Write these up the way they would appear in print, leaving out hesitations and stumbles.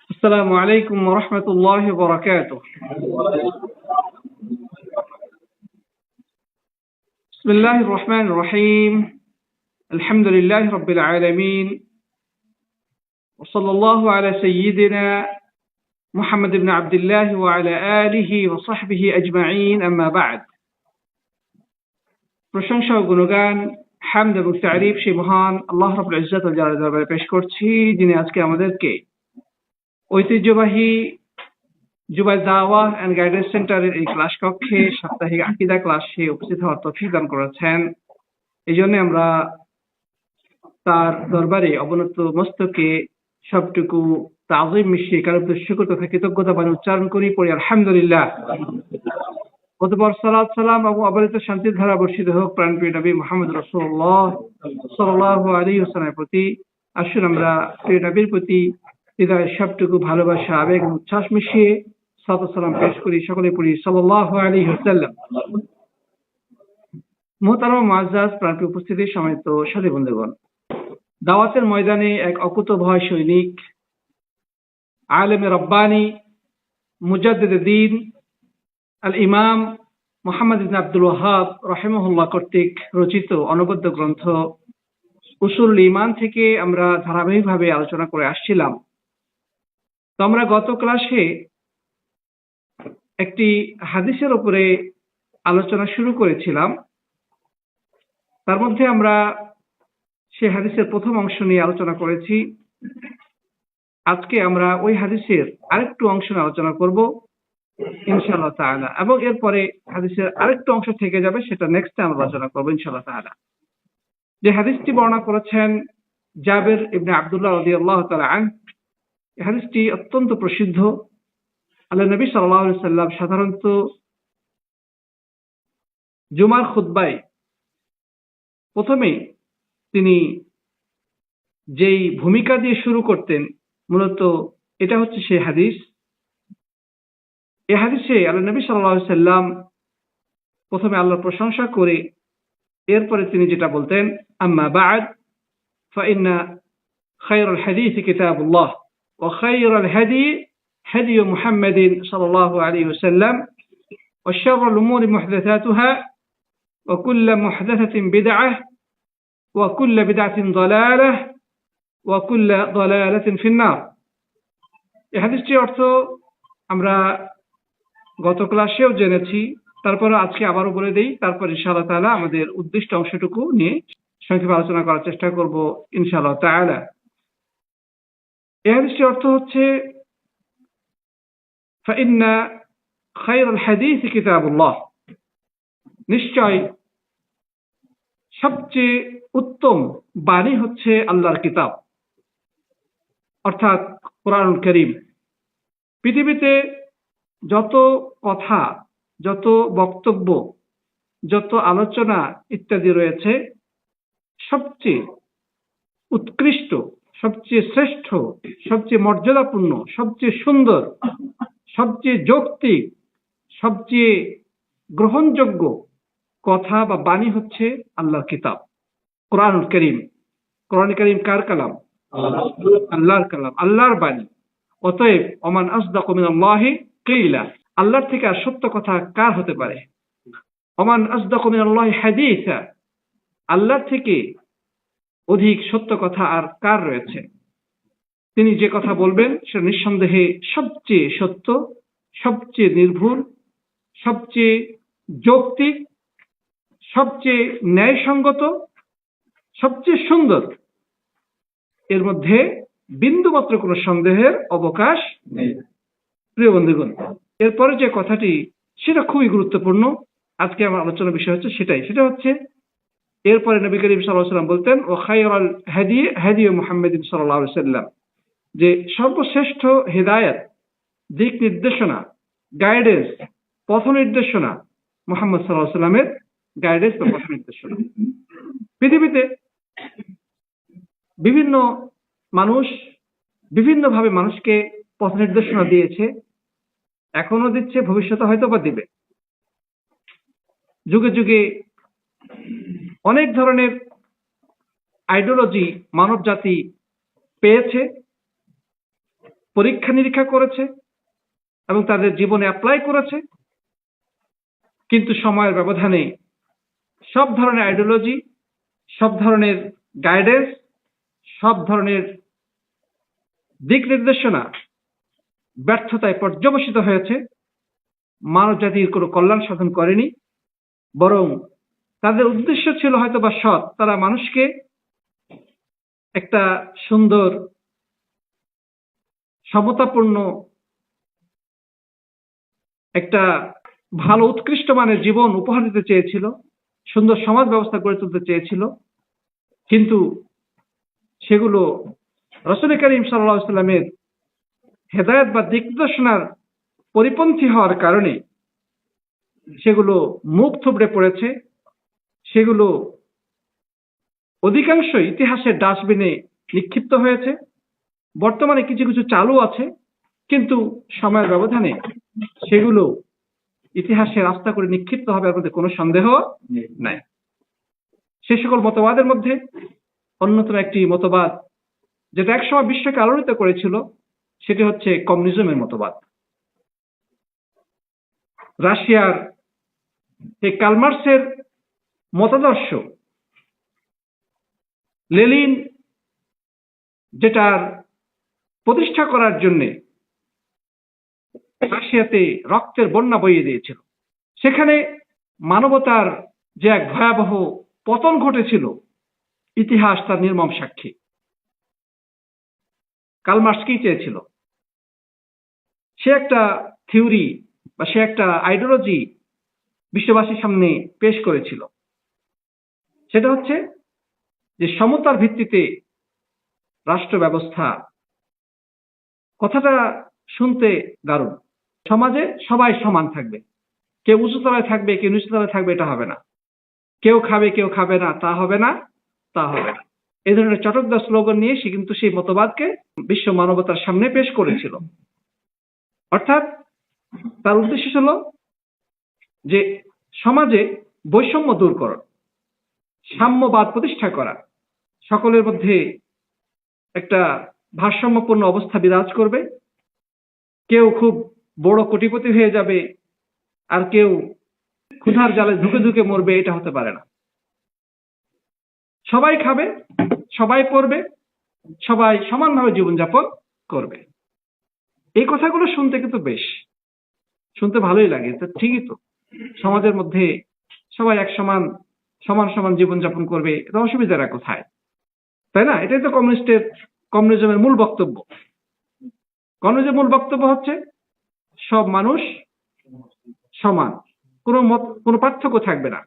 السلام عليكم ورحمة الله وبركاته. بسم الله الرحمن الرحيم. الحمد لله رب العالمين، وصلى الله على سيدنا محمد بن عبد الله وعلى آله وصحبه أجمعين. أما بعد. প্রশংসা ও গুণগান, হামদ এবং তারিফ সেই মহান আল্লাহ রাব্বুল ইজ্জত ওয়াল জালালের দরবারে পেশ করছি, যিনি আজকে আমাদেরকে ঐতিহ্যবাহী জুবাইর দাওয়া এন্ড গাইডেন্স সেন্টারের এই ক্লাস কক্ষে সাপ্তাহিক আকীদা ক্লাসে উপস্থিত হওয়ার তৌফিক দান করেছেন। এই জন্য আমরা তার দরবারে অবনত মস্তকে সবটুকু তাজিম মিশিয়ে কার শুকর তথা কৃতজ্ঞতা বাণী উচ্চারণ করি, পড়ি আলহামদুলিল্লাহ। অতঃপর সালাত সালাম এবং অবরিত শান্তির ধারা বর্ষিত হোক প্রাণপ্রিয় নবী মুহাম্মদ রাসূলুল্লাহ সাল্লাল্লাহু আলাইহি ওয়াসাল্লামের প্রতি। আসুন আমরা প্রিয় নবীর প্রতি হৃদয়ের সবটুকু ভালোবাসা, আবেগ এবং উচ্ছ্বাস মিশিয়ে সালাত সালাম পেশ করি। সকলে পড়ি সাল্লাল্লাহু আলাইহি ওয়াসাল্লাম। মুহতারাম মুআজ্জাজ প্রাণপ্রিয় উপস্থিতি, সম্মানিত সাথী বন্ধুগণ, দাওয়াতের ময়দানে এক অকুতোভয় সৈনিক, আলেমে রব্বানি, মুজাদ্দিদে দ্বীন আল ইমাম মুহাম্মদ ইবনে আব্দুল ওয়াহ্হাব রাহিমাহুল্লাহ কর্তৃক রচিত অনবদ্য গ্রন্থ উসুলুল ঈমান থেকে আমরা ধারাবাহিকভাবে আলোচনা করে আসছিলাম। তো আমরা গত ক্লাসে একটি হাদিসের উপরে আলোচনা শুরু করেছিলাম। তার মধ্যে আমরা সেই হাদিসের প্রথম অংশ নিয়ে আলোচনা করেছি। আজকে আমরা ওই হাদিসের আরেকটু অংশ নিয়ে আলোচনা করব ইনশাআল্লাহ তাআলা, এবং এরপরে হাদিসের আরেকটু অংশ থেকে যাবে, সেটা নেক্সট টাইম আলোচনা করবো ইনশাআল্লাহ তাআলা। যে হাদিসটি বর্ণনা করেছেন জাবের ইবনে আব্দুল্লাহ রাদিয়াল্লাহু তাআলা আনহু, এই হাদিসটি অত্যন্ত প্রসিদ্ধ। আল্লাহর নবী সাল্লাল্লাহু আলাইহি সাল্লাম সাধারণত জুমার খুতবায় প্রথমে তিনি যেই ভূমিকা দিয়ে শুরু করতেন, মূলত এটা হচ্ছে সেই হাদিস। এই হাদিসে আল্লাহর নবী সাল্লাল্লাহু আলাইহি সাল্লাম প্রথমে আল্লাহর প্রশংসা করে এরপরে তিনি যেটা বলতেন, আম্মা বা'দ ফাইন্না খায়রুল হাদিস কিতাবুল্লাহ ওয়া খায়রুল হাদি হাদি মুহাম্মাদিন সাল্লাল্লাহু আলাইহি ওয়াসাল্লাম ওয়া শাররুল উমুরি মুহদাসাতুহা ওয়া কুল্লু মুহদাসাতিন বিদআহ ওয়া কুল্লু বিদআতিন দালালাহ ওয়া কুল্লু দালালাতিন ফিন-নার। এই হাদিসটির অর্থ আমরা গত ক্লাসেও জেনেছি, তারপরে আজকে আবারও বলে দেই, তারপর ইনশাআল্লাহ তাআলা আমাদের উদ্দিষ্ট অংশটুকু নিয়ে সংক্ষেপে আলোচনা করার চেষ্টা করব ইনশাআল্লাহ তাআলা। এই হাদিসটির অর্থ হচ্ছে ফাইন্না খায়রুল হাদিস কিতাবুল্লাহ, নিশ্চয় সবচেয়ে উত্তম বাণী হচ্ছে আল্লাহর কিতাব, অর্থাৎ কোরআনুল কারীম। পৃথিবীতে যত কথা, যত বক্তব্য, যত আলোচনা ইত্যাদি রয়েছে, সবচেয়ে উৎকৃষ্ট, সবচেয়ে শ্রেষ্ঠ, সবচেয়ে মর্যাদাপূর্ণ, সবচেয়ে সুন্দর, সবচেয়ে যৌক্তিক, সবচেয়ে গ্রহণযোগ্য কথা বা বাণী হচ্ছে আল্লাহর কিতাব, কোরআনুল কারীম। কোরআন কারীম কার কালাম? আল্লাহর কালাম, আল্লাহর বাণী। অতএব ওমান আসদাকু মিনাল্লাহি কিলা, আল্লাহর থেকে আর সত্য কথা কার হতে পারে? ওমান আসদাকু মিনাল্লাহি হাদিসা, আল্লাহর থেকে অধিক সত্য কথা আর কার রয়েছে? তিনি যে কথা বলবেন সেটা নিঃসন্দেহে সবচেয়ে সত্য, সবচেয়ে নির্ভুল, সবচেয়ে যৌক্তিক, সবচেয়ে ন্যায়সঙ্গত, সবচেয়ে সুন্দর। এর মধ্যে বিন্দুমাত্র কোনো সন্দেহের অবকাশ নেই। প্রিয় বন্ধুগণ, এরপরে যে কথাটি সেটা খুবই গুরুত্বপূর্ণ। আজকে আমার আলোচনার বিষয় হচ্ছে সেটা হচ্ছে এরপরে নবী করিম সাল্লাল্লাহু আলাইহি ওয়াসাল্লাম বলতেন ওয়া খায়রুল হাদি হাদি মুহাম্মাদিন সাল্লাল্লাহু আলাইহি ওয়াসাল্লাম, যে সর্বশ্রেষ্ঠ হিদায়াত, দিক নির্দেশনা, গাইডেন্স, পথ নির্দেশনা মুহাম্মদ সাল্লাল্লাহু আলাইহি ওয়াসাল্লামের গাইডেন্স বা পথ নির্দেশনা। পৃথিবীতে বিভিন্ন মানুষ বিভিন্নভাবে মানুষকে পথ নির্দেশনা দিয়েছে, এখনো দিচ্ছে, ভবিষ্যতে হয়তো বা দিবে। যুগে যুগে অনেক ধরনের আইডিওলজি মানব জাতি পেয়েছে, পরীক্ষা নিরীক্ষা করেছে এবং তাদের জীবনে অ্যাপ্লাই করেছে, কিন্তু সময়ের ব্যবধানে সব ধরনের আইডিওলজি, সব ধরনের গাইডেন্স, সব ধরনের দিক নির্দেশনা ব্যর্থতায় পর্যবসিত হয়েছে। মানব জাতির কোনো কল্যাণ সাধন করেনি, বরং তাদের উদ্দেশ্য ছিল হয়তো বা সৎ। তারা মানুষকে একটা সুন্দর সমতাপূর্ণ একটা ভালো উৎকৃষ্ট মানের জীবন উপহার দিতে চেয়েছিল, সুন্দর সমাজ ব্যবস্থা গড়ে তুলতে চেয়েছিল, কিন্তু সেগুলো রাসূল করিম সাল্লাল্লাহু আলাইহি ওয়াসাল্লামের হেদায়েত বা দিক নির্দেশনার পরিপন্থী হওয়ার কারণে সেগুলো মুখ থুবড়ে পড়েছে। সেগুলো অধিকাংশই ইতিহাসের ডাস্টবিনে নিক্ষিপ্ত হয়েছে। বর্তমানে কিছু কিছু চালু আছে, কিন্তু সময়ের ব্যবধানে সেগুলো ইতিহাসে রাস্তা করে নিক্ষিপ্ত হবে, এর মধ্যে কোনো সন্দেহ নাই। সে সকল মতবাদের মধ্যে অন্যতম একটি মতবাদ যেটা একসময় বিশ্বকে আলোড়িত করেছিল, সেটি হচ্ছে কমিউনিজমের মতবাদ। রাশিয়ার এই কার্ল মার্কসের মতাদর্শ, লেনিন যেটার প্রতিষ্ঠা করার জন্য রাশিয়াতে রক্তের বন্যা বইয়ে দিয়েছিল, সেখানে মানবতার যে এক ভয়াবহ পতন ঘটেছিল, ইতিহাস তার নির্মম সাক্ষী। কার্ল মার্কস কি চেয়েছিল? সে একটা থিওরি বা সে একটা আইডিওলজি বিশ্ববাসীর সামনে পেশ করেছিল। সেটা হচ্ছে যে সমতার ভিত্তিতে রাষ্ট্র ব্যবস্থা। কথাটা শুনতে দারুণ। সমাজে সবাই সমান থাকবে, কেউ উঁচুতলায় থাকবে, কেউ নিচুতলায় থাকবে, এটা হবে না। কেউ খাবে, কেউ খাবে না, তা হবে না, তা হবে না। এই ধরনের চটকদার স্লোগান নিয়ে সে কিন্তু সেই মতবাদকে বিশ্ব মানবতার সামনে পেশ করেছিল। অর্থাৎ তার উদ্দেশ্য ছিল যে সমাজে বৈষম্য দূরকরণ, সাম্যবাদ প্রতিষ্ঠা করা, সকলের মধ্যে একটা ভারসাম্যপূর্ণ অবস্থা বিরাজ করবে। কেউ খুব বড় কোটিপতি হয়ে যাবে আর কেউ ক্ষুধার জালে ধুকে ধুকে মরবে, এটা হতে পারে না। সবাই খাবে, সবাই পড়বে, সবাই সমানভাবে জীবনযাপন করবে। এই কথাগুলো শুনতে কিন্তু বেশ শুনতে ভালোই লাগে। তো ঠিকই তো, সমাজের মধ্যে সবাই এক সমান সমান সমান জীবনযাপন করবে, এটা অসুবিধাটা কোথায়, তাই না? এটাই তো কমিউনিজমের মূল বক্তব্য। কমিউনিজমের মূল বক্তব্য হচ্ছে সব মানুষ সমান, কোনো পার্থক্য থাকবে না,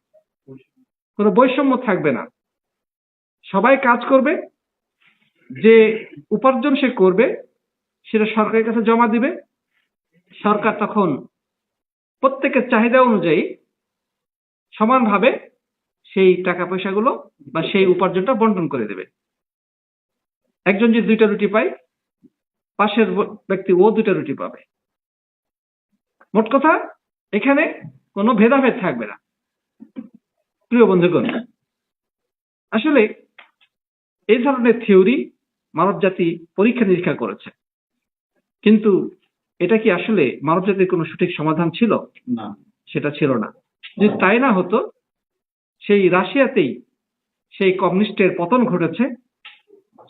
কোনো বৈষম্য থাকবে না। সবাই কাজ করবে, যে উপার্জন সে করবে সেটা সরকারের কাছে জমা দিবে। সরকার তখন প্রত্যেকের চাহিদা অনুযায়ী সমানভাবে সেই টাকা পয়সাগুলো বা সেই উপার্জনটা বন্টন করে দেবে। একজন যদি 2টা রুটি পায়, পাশের ব্যক্তি ও 2টা রুটি পাবে। মোট কথা এখানে কোনো ভেদাভেদ থাকবে না। প্রিয় বন্ধুগণ, আসলে এই ধরনের থিওরি মানবজাতি পরীক্ষা নিরীক্ষা করেছে, কিন্তু এটা কি আসলে মানবজাতির কোনো সঠিক সমাধান ছিল? না, সেটা ছিল না। যদি তাই না হতো, সেই রাশিয়াতেই সেই কমিউনিস্টের পতন ঘটেছে।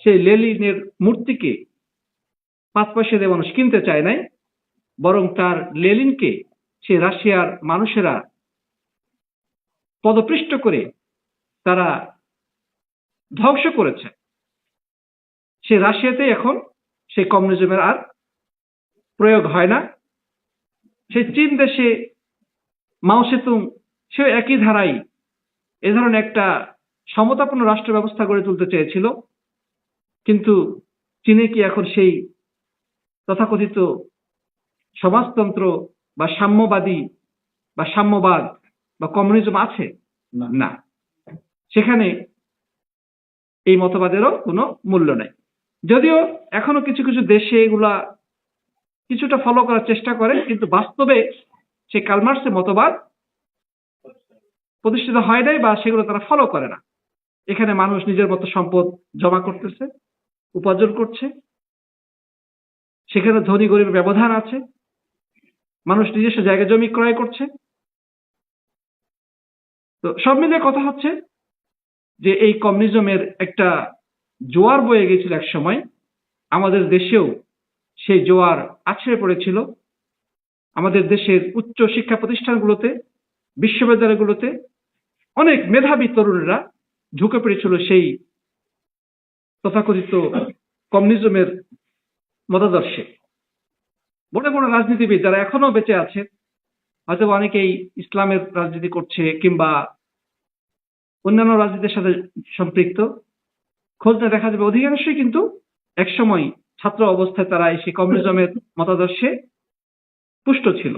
সেই লেনিনের মূর্তিকে 5 পয়সা দিয়ে মানুষ কিনতে চায় নাই, বরং তার লেনিনকে সেই রাশিয়ার মানুষেরা পদপৃষ্ট করে তারা ধ্বংস করেছে। সে রাশিয়াতে এখন সেই কমিউনিজমের আর প্রয়োগ হয় না। সেই চীন দেশে মাও সেতুং, সে একই ধারায় এ ধরনের একটা সমতাপূর্ণ রাষ্ট্র ব্যবস্থা গড়ে তুলতে চেয়েছিল, কিন্তু চীনে কি এখন সেই তথাকথিত সমাজতন্ত্র বা সাম্যবাদী বা সাম্যবাদ বা কমিউনিজম আছে? না, সেখানে এই মতবাদেরও কোনো মূল্য নেই। যদিও এখনো কিছু কিছু দেশে এগুলা কিছুটা ফলো করার চেষ্টা করে, কিন্তু বাস্তবে সেই কার্ল মার্কসের মতবাদ প্রতিষ্ঠিত হয় নাই বা সেগুলো তারা ফলো করে না। এখানে মানুষ নিজের মতো সম্পদ জমা করতেছে, উপার্জন করছে, সেখানে ধনী গরিবের ব্যবধান আছে, মানুষ নিজস্ব জায়গা জমি ক্রয় করছে। তো সব মিলিয়ে কথা হচ্ছে যে এই কমিউনিজমের একটা জোয়ার বয়ে গেছিল এক সময়, আমাদের দেশেও সেই জোয়ার আছড়ে পড়েছিল। আমাদের দেশের উচ্চ শিক্ষা প্রতিষ্ঠানগুলোতে, বিশ্ববিদ্যালয়গুলোতে অনেক মেধাবী তরুণরা ঢুকে পড়েছিল সেই তথাকথিত কমিউনিজমের মতাদর্শে। বড় বড় রাজনীতিবিদ যারা এখনো বেঁচে আছে, হয়তো অনেকেই ইসলামের রাজনীতি করছে কিংবা অন্যান্য রাজনীতির সাথে সম্পৃক্ত, খোঁজ না দেখা যাবে অধিকাংশই কিন্তু একসময় ছাত্র অবস্থায় তারা সেই কমিউনিজমের মতাদর্শে পুষ্ট ছিল।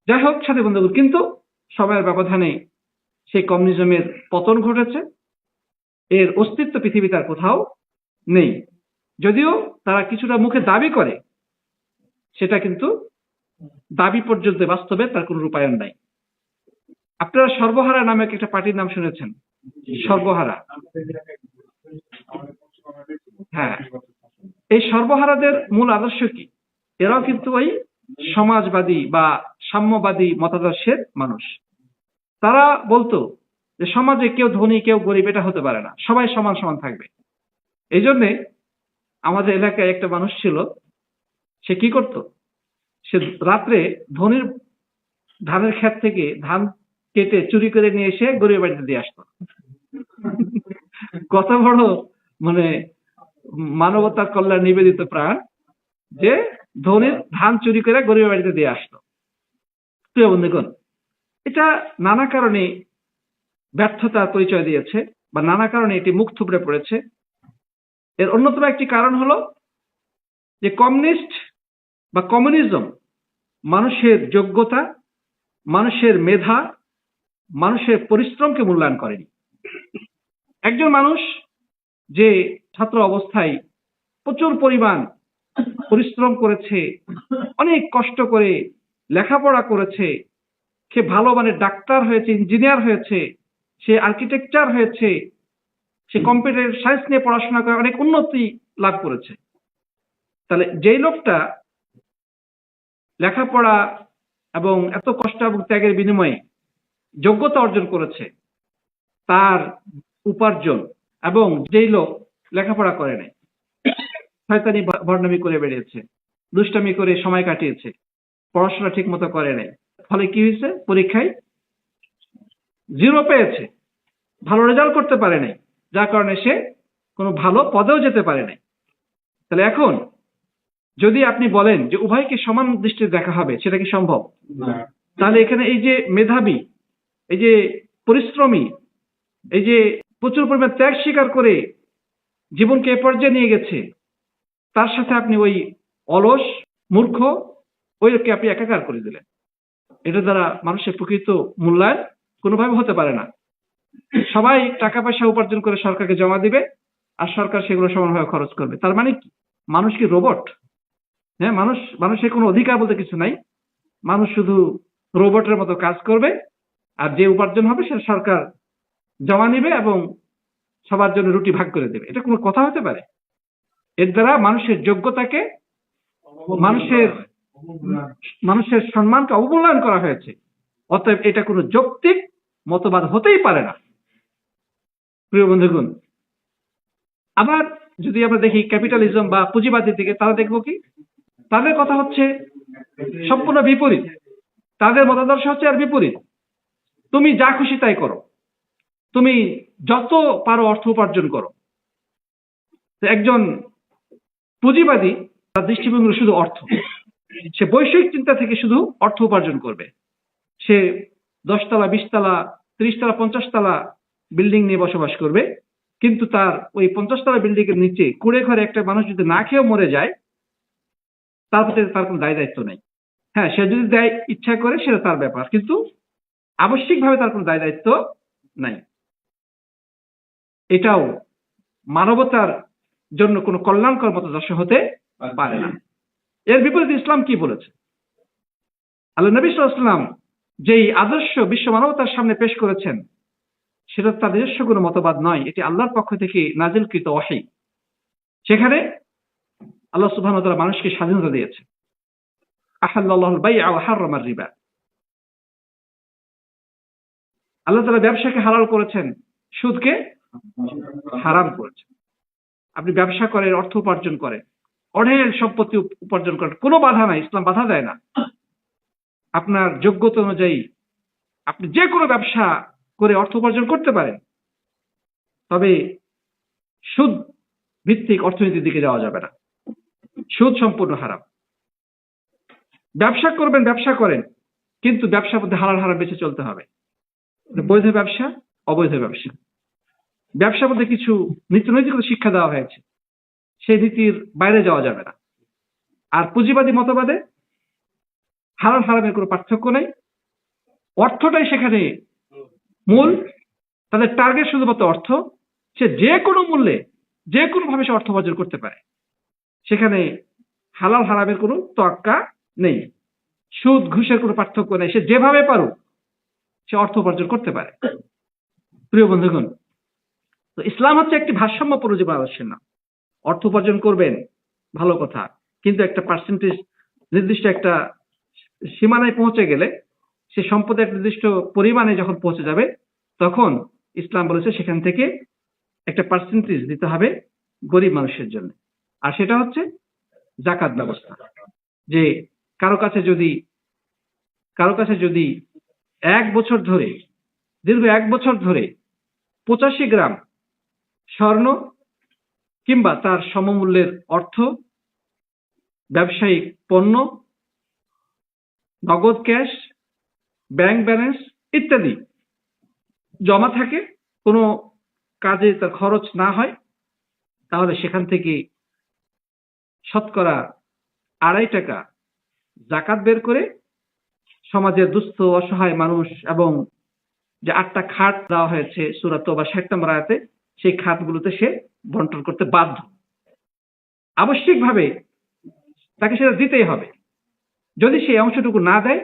যাই হোক সাথী বন্ধুগণ, কিন্তু সময়ের ব্যবধানে সেই কমিউনিজমের পতন ঘটেছে। এর অস্তিত্ব পৃথিবীতে আর কোথাও নেই। যদিও তারা কিছুটা মুখে দাবি করে, সেটা কিন্তু দাবি পর্যন্ত বাস্তবে তার কোনো রূপায়ণ নাই। আপনারা সর্বহারা নামে একটা পার্টির নাম শুনেছেন? সর্বহারা। হ্যাঁ, এই সর্বহারাদের মূল আদর্শ কি? এরাও কিন্তু ওই সমাজবাদী বা সাম্যবাদী মতাদর্শের মানুষ। তারা বলতো যে সমাজে কেউ ধনী কেউ গরিব এটা হতে পারে না, সবাই সমান সমান থাকবে। এই জন্যে আমাদের এলাকায় একটা মানুষ ছিল, সে কি করত? সে রাত্রে ধনীর ধানের ক্ষেত থেকে ধান কেটে চুরি করে নিয়ে এসে গরিবের বাড়িতে দিয়ে আসতো। কত বড় মানে মানবতার কল্যাণ নিবেদিত প্রাণ, যে ধনীর ধান চুরি করে গরিবের বাড়িতে দিয়ে আসতো। প্রিয় বন্ধুগণ, এটা নানা কারণে ব্যর্থতার পরিচয় দিয়েছে বা নানা কারণে এটি মুখ থুবড়ে পড়েছে। এর অন্যতম একটি কারণ হলো যে কমিউনিস্ট বা কমিউনিজম মানুষের যোগ্যতা, মানুষের মেধা, মানুষের পরিশ্রমকে মূল্যায়ন করেনি। একজন মানুষ যে ছাত্র অবস্থায় প্রচুর পরিমাণ পরিশ্রম করেছে, অনেক কষ্ট করে লেখাপড়া করেছে, সে ভালো মানের ডাক্তার হয়েছে, ইঞ্জিনিয়ার হয়েছে, সে আর্কিটেকচার হয়েছে, সে কম্পিউটার সায়েন্স নিয়ে পড়াশোনা করে অনেক উন্নতি লাভ করেছে। তাহলে যেই লোকটা লেখাপড়া এবং এত কষ্ট এবং ত্যাগের বিনিময়ে যোগ্যতা অর্জন করেছে, তার উপার্জন, এবং যেই লোক লেখাপড়া করে নাই, শয়তানি ভণ্ডামি করে বেরিয়েছে, দুষ্টামি করে সময় কাটিয়েছে, পড়াশোনা ঠিক মতো করে নাই, ফলে কি হয়েছে? পরীক্ষায় 0 পেয়েছে, ভালো রেজাল্ট করতে পারে নাই, যার কারণে সে কোনো ভালো পদেও যেতে পারে নাই। তাহলে এখন যদি আপনি বলেন যে উভয়কে সমান দৃষ্টিতে দেখা হবে, সেটা কি সম্ভব? তাহলে এখানে এই যে মেধাবী, এই যে পরিশ্রমী, এই যে প্রচুর পরিমাণ ত্যাগ স্বীকার করে জীবনকে এ পর্যায়ে নিয়ে গেছে, তার সাথে আপনি ওই অলস মূর্খ ওই লোককে আপনি একাকার করে দিলেন। এটা দ্বারা মানুষের প্রকৃত মূল্যায়ন কোনোভাবে হতে পারে না। সবাই টাকা পয়সা উপার্জন করে সরকারকে জমা দিবে, আর সরকার সেগুলো সমানভাবে খরচ করবে। তার মানে কি মানুষ কি রোবট? হ্যাঁ, মানুষের কোনো অধিকার বলতে কিছু নাই। মানুষ শুধু রোবটের মতো কাজ করবে, আর যে উপার্জন হবে সেটা সরকার জমা নিবে এবং সবার জন্য রুটি ভাগ করে দেবে। এটা কোনো কথা হতে পারে? এর দ্বারা মানুষের যোগ্যতাকে, মানুষের সম্মানকে অবমূল্যায়ন করা হয়েছে। অতএব এটা কোনো যৌক্তিক মতবাদ হতেই পারে না। প্রিয় বন্ধুগণ, আবার যদি আমরা দেখি ক্যাপিটালিজম বা পুঁজিবাদের দিকে, তারা দেখবো কি তাদের কথা হচ্ছে সম্পূর্ণ বিপরীত। তাদের মতাদর্শ হচ্ছে আর বিপরীত। তুমি যা খুশি তাই করো, তুমি যত পারো অর্থ উপার্জন করো। একজন পুঁজিবাদী, তার দৃষ্টিভঙ্গি শুধু অর্থ। সে বৈষয়িক চিন্তা থেকে শুধু অর্থ উপার্জন করবে। সে 10 তলা, 20 তলা, 30 তলা, 50 তলা বিল্ডিং নিয়ে বসবাস করবে, কিন্তু তার ওই 50 তলা বিল্ডিং এর নিচে কুড়ে ঘরে একটা মানুষ যদি না খেয়েও মরে যায়, তার প্রতি তার কোনো দায় দায়িত্ব নেই। হ্যাঁ, সে যদি দেয় ইচ্ছা করে সেটা তার ব্যাপার, কিন্তু আবশ্যিকভাবে তার কোনো দায় দায়িত্ব নাই। এটাও মানবতার জন্য কোনো কল্যাণকর মতাদর্শ হতে পারে না। এর বিপরীতে ইসলাম কি বলেছে? আল্লাহ নবী সাল্লাল্লাহু আলাইহি ওয়াসাল্লাম যেই আদর্শ বিশ্ব মানবতার সামনে পেশ করেছেন, সেটা তার নিজস্ব কোনো মতবাদ নয়, এটি আল্লাহর পক্ষ থেকে নাজিলকৃত ওহী। সেখানে আল্লাহ সুবহানাহু ওয়া তাআলা মানুষকে স্বাধীনতা দিয়েছে। আহাল্লাল্লাহুল বাই'a ওয়া হাররামার রিবা। আল্লাহ তাআলা ব্যবসাকে হালাল করেছেন, সুদকে হারাম করেছেন। আপনি ব্যবসা করেন, অর্থ উপার্জন করেন, অঢেল সম্পত্তি উপার্জন করেন, কোনো বাধা নাই, ইসলাম বাধা দেয় না। আপনার যোগ্যতা অনুযায়ী আপনি যে কোনো ব্যবসা করে অর্থ উপার্জন করতে পারেন, তবে সুদ ভিত্তিক অর্থনীতির দিকে যাওয়া যাবে না। সুদ সম্পূর্ণ হারাম। ব্যবসা করবেন, ব্যবসা করেন, কিন্তু ব্যবসার মধ্যে হালাল হারাম বেঁচে চলতে হবে। বৈধ ব্যবসা, অবৈধ ব্যবসা। ব্যবসার মধ্যে কিছু নীতি নৈতিকতা শিক্ষা দেওয়া হয়েছে, সেই নীতির বাইরে যাওয়া যাবে না। আর পুঁজিবাদী মতবাদে হালাল হারামের কোনো পার্থক্য নেই, অর্থটাই সেখানে মূল। তাদের টার্গেট শুধুমাত্র অর্থ। সে যে কোনো মূল্যে যে কোনো ভাবে সে অর্থ উপার্জন করতে পারে, সেখানে হালাল হারামের কোনো তোয়াক্কা নেই। সুদ ঘুষের কোনো পার্থক্য নেই, সে যেভাবে পারুক সে অর্থ উপার্জন করতে পারে। প্রিয় বন্ধুগণ, তো ইসলাম হচ্ছে একটি ভারসাম্যপূর্ণ জীবন আদর্শের নাম। অর্থ উপার্জন করবেন, ভালো কথা, কিন্তু একটা পার্সেন্টেজ, নির্দিষ্ট একটা সীমানায় পৌঁছে গেলে, সে সম্পদের একটা নির্দিষ্ট পরিমাণে যখন পৌঁছে যাবে, তখন ইসলাম বলেছে সেখান থেকে একটা পার্সেন্টেজ দিতে হবে গরিব মানুষের জন্য। আর সেটা হচ্ছে যাকাত ব্যবস্থা। যে কারো কাছে যদি 1 বছর ধরে, দীর্ঘ 1 বছর ধরে 85 গ্রাম স্বর্ণ কিংবা তার সমমূল্যের অর্থ, ব্যবসায়িক পণ্য, নগদ ক্যাশ, ব্যাংক ব্যালেন্স ইত্যাদি জমা থাকে, কোনো কাজে তার খরচ না হয়, তাহলে সেখান থেকে শতকরা 2.5 টাকা যাকাত বের করে সমাজের দুস্থ অসহায় মানুষ এবং যে 8টা খাত দেওয়া হয়েছে সূরা তাওবা 60 নম্বর আয়াতে, সেই খাতগুলোতে সে বন্টন করতে বাধ্য। আবশ্যিকভাবে তাকে সেটা দিতেই হবে। যদি সেই অংশটুকু না দেয়,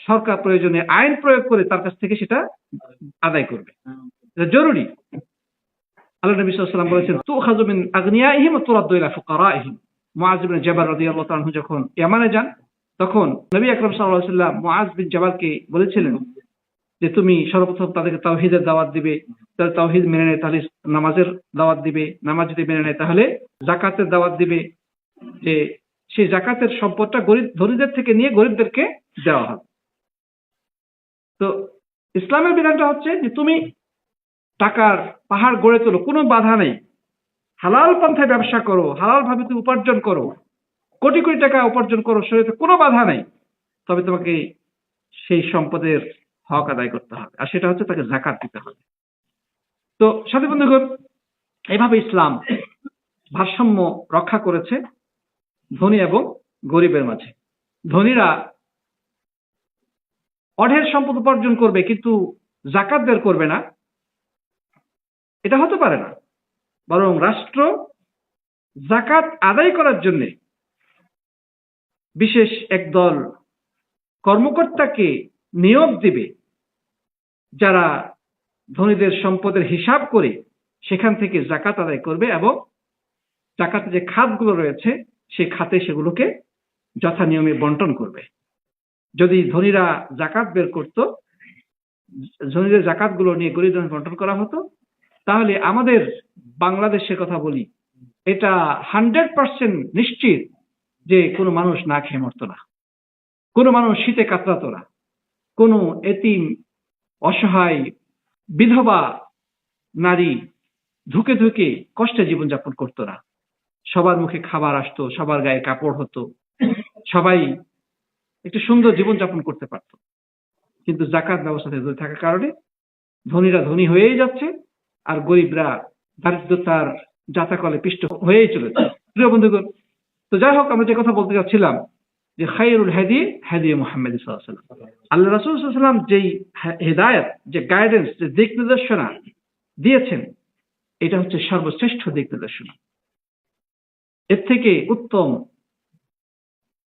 সরকার প্রয়োজনে আইন প্রয়োগ করে তার কাছ থেকে সেটা আদায় করবে। এটা জরুরি। আল্লাহ নবী সাল্লাল্লাহু আলাইহি ওয়াসাল্লাম বলেছেন, তুখাযু মিন আগনিয়াইহিম ওয়া তুরাদ্দু ইলা ফুকারাইহিম। মুআয ইবনে জাবাল রাদিয়াল্লাহু তাআলা আনহু যখন ইয়ামানে যান, তখন নবী আকরাম সাল্লাল্লাহু আলাইহি ওয়াসাল্লাম মুআয বিন জাবালকে বলেছিলেন যে তুমি সর্বপ্রথম তাদেরকে তাওহীদের দাওয়াত দিবে, তাহলে তাওহীদ মেনে নেয় তাহলে নামাজের দাওয়াত দিবে, নামাজ যদি মেনে নেয় তাহলে যাকাতের দাওয়াত দিবে, যে সেই যাকাতের সম্পদটা গরিব ধনীদের থেকে নিয়ে গরিবদেরকে দেওয়া হবে। তো ইসলামের বিধানটা হচ্ছে যে তুমি টাকার পাহাড় গড়ে তোলো, কোনো বাধা নেই, হালাল পন্থায় ব্যবসা করো, হালাল ভাবে তুমি উপার্জন করো, কোটি কোটি টাকা উপার্জন করো, শরীরে কোনো বাধা নেই, তবে তোমাকে সেই সম্পদের হক আদায় করতে হবে, আর সেটা হচ্ছে তাকে যাকাত দিতে হবে। তো সাথী বন্ধুগণ, এইভাবে ইসলাম ভারসাম্য রক্ষা করেছে ধনী এবং গরিবের মাঝে। ধনীরা অঢেল সম্পদ উপার্জন করবে কিন্তু যাকাত বের করবে না, এটা হতে পারে না। বরং রাষ্ট্র যাকাত আদায় করার জন্য বিশেষ একদল কর্মকর্তাকে নিয়োগ দিবে, যারা ধনীদের সম্পদের হিসাব করে সেখান থেকে যাকাত আদায় করবে এবং যাকাতের যে খাতগুলো রয়েছে সেই খাতে সেগুলোকে যথা নিয়মে বন্টন করবে। যদি ধনীরা যাকাত বের করত, ধনীদের যাকাতগুলো নিয়ে গরিবদের বন্টন করা হতো, তাহলে আমাদের বাংলাদেশের কথা বলি, এটা 100% নিশ্চিত যে কোনো মানুষ না খেয়ে মরতো না, কোনো মানুষ শীতে কাতরাতো না, কোনো এতিম অসহায় বিধবা নারী ধুকে ধুকে কষ্টে জীবনযাপন করতো না। সবার মুখে খাবার আসতো, সবার গায়ে কাপড় হতো, সবাই একটু সুন্দর জীবনযাপন করতে পারত। কিন্তু যাকাত ব্যবস্থা থেকে দূরে থাকার কারণে ধনীরা ধনী হয়েই যাচ্ছে, আর গরিবরা দারিদ্রতার জাতাকলে পিষ্ট হয়েই চলেছে। প্রিয় বন্ধুগণ, তো যাই হোক, আমরা যে কথা বলতে চাচ্ছিলাম যে খায়রুল হাদি হাদি মুহাম্মদ সাল্লাল্লাহু আলাইহি ওয়াসাল্লাম, আল্লাহ রাসূল সাল্লাল্লাহু আলাইহি ওয়াসাল্লাম যেই হেদায়েত, যে গাইডেন্স, যে দিক নির্দেশনা দিয়েছেন, এটা হচ্ছে সর্বশ্রেষ্ঠ দিক নির্দেশনা। এর থেকে উত্তম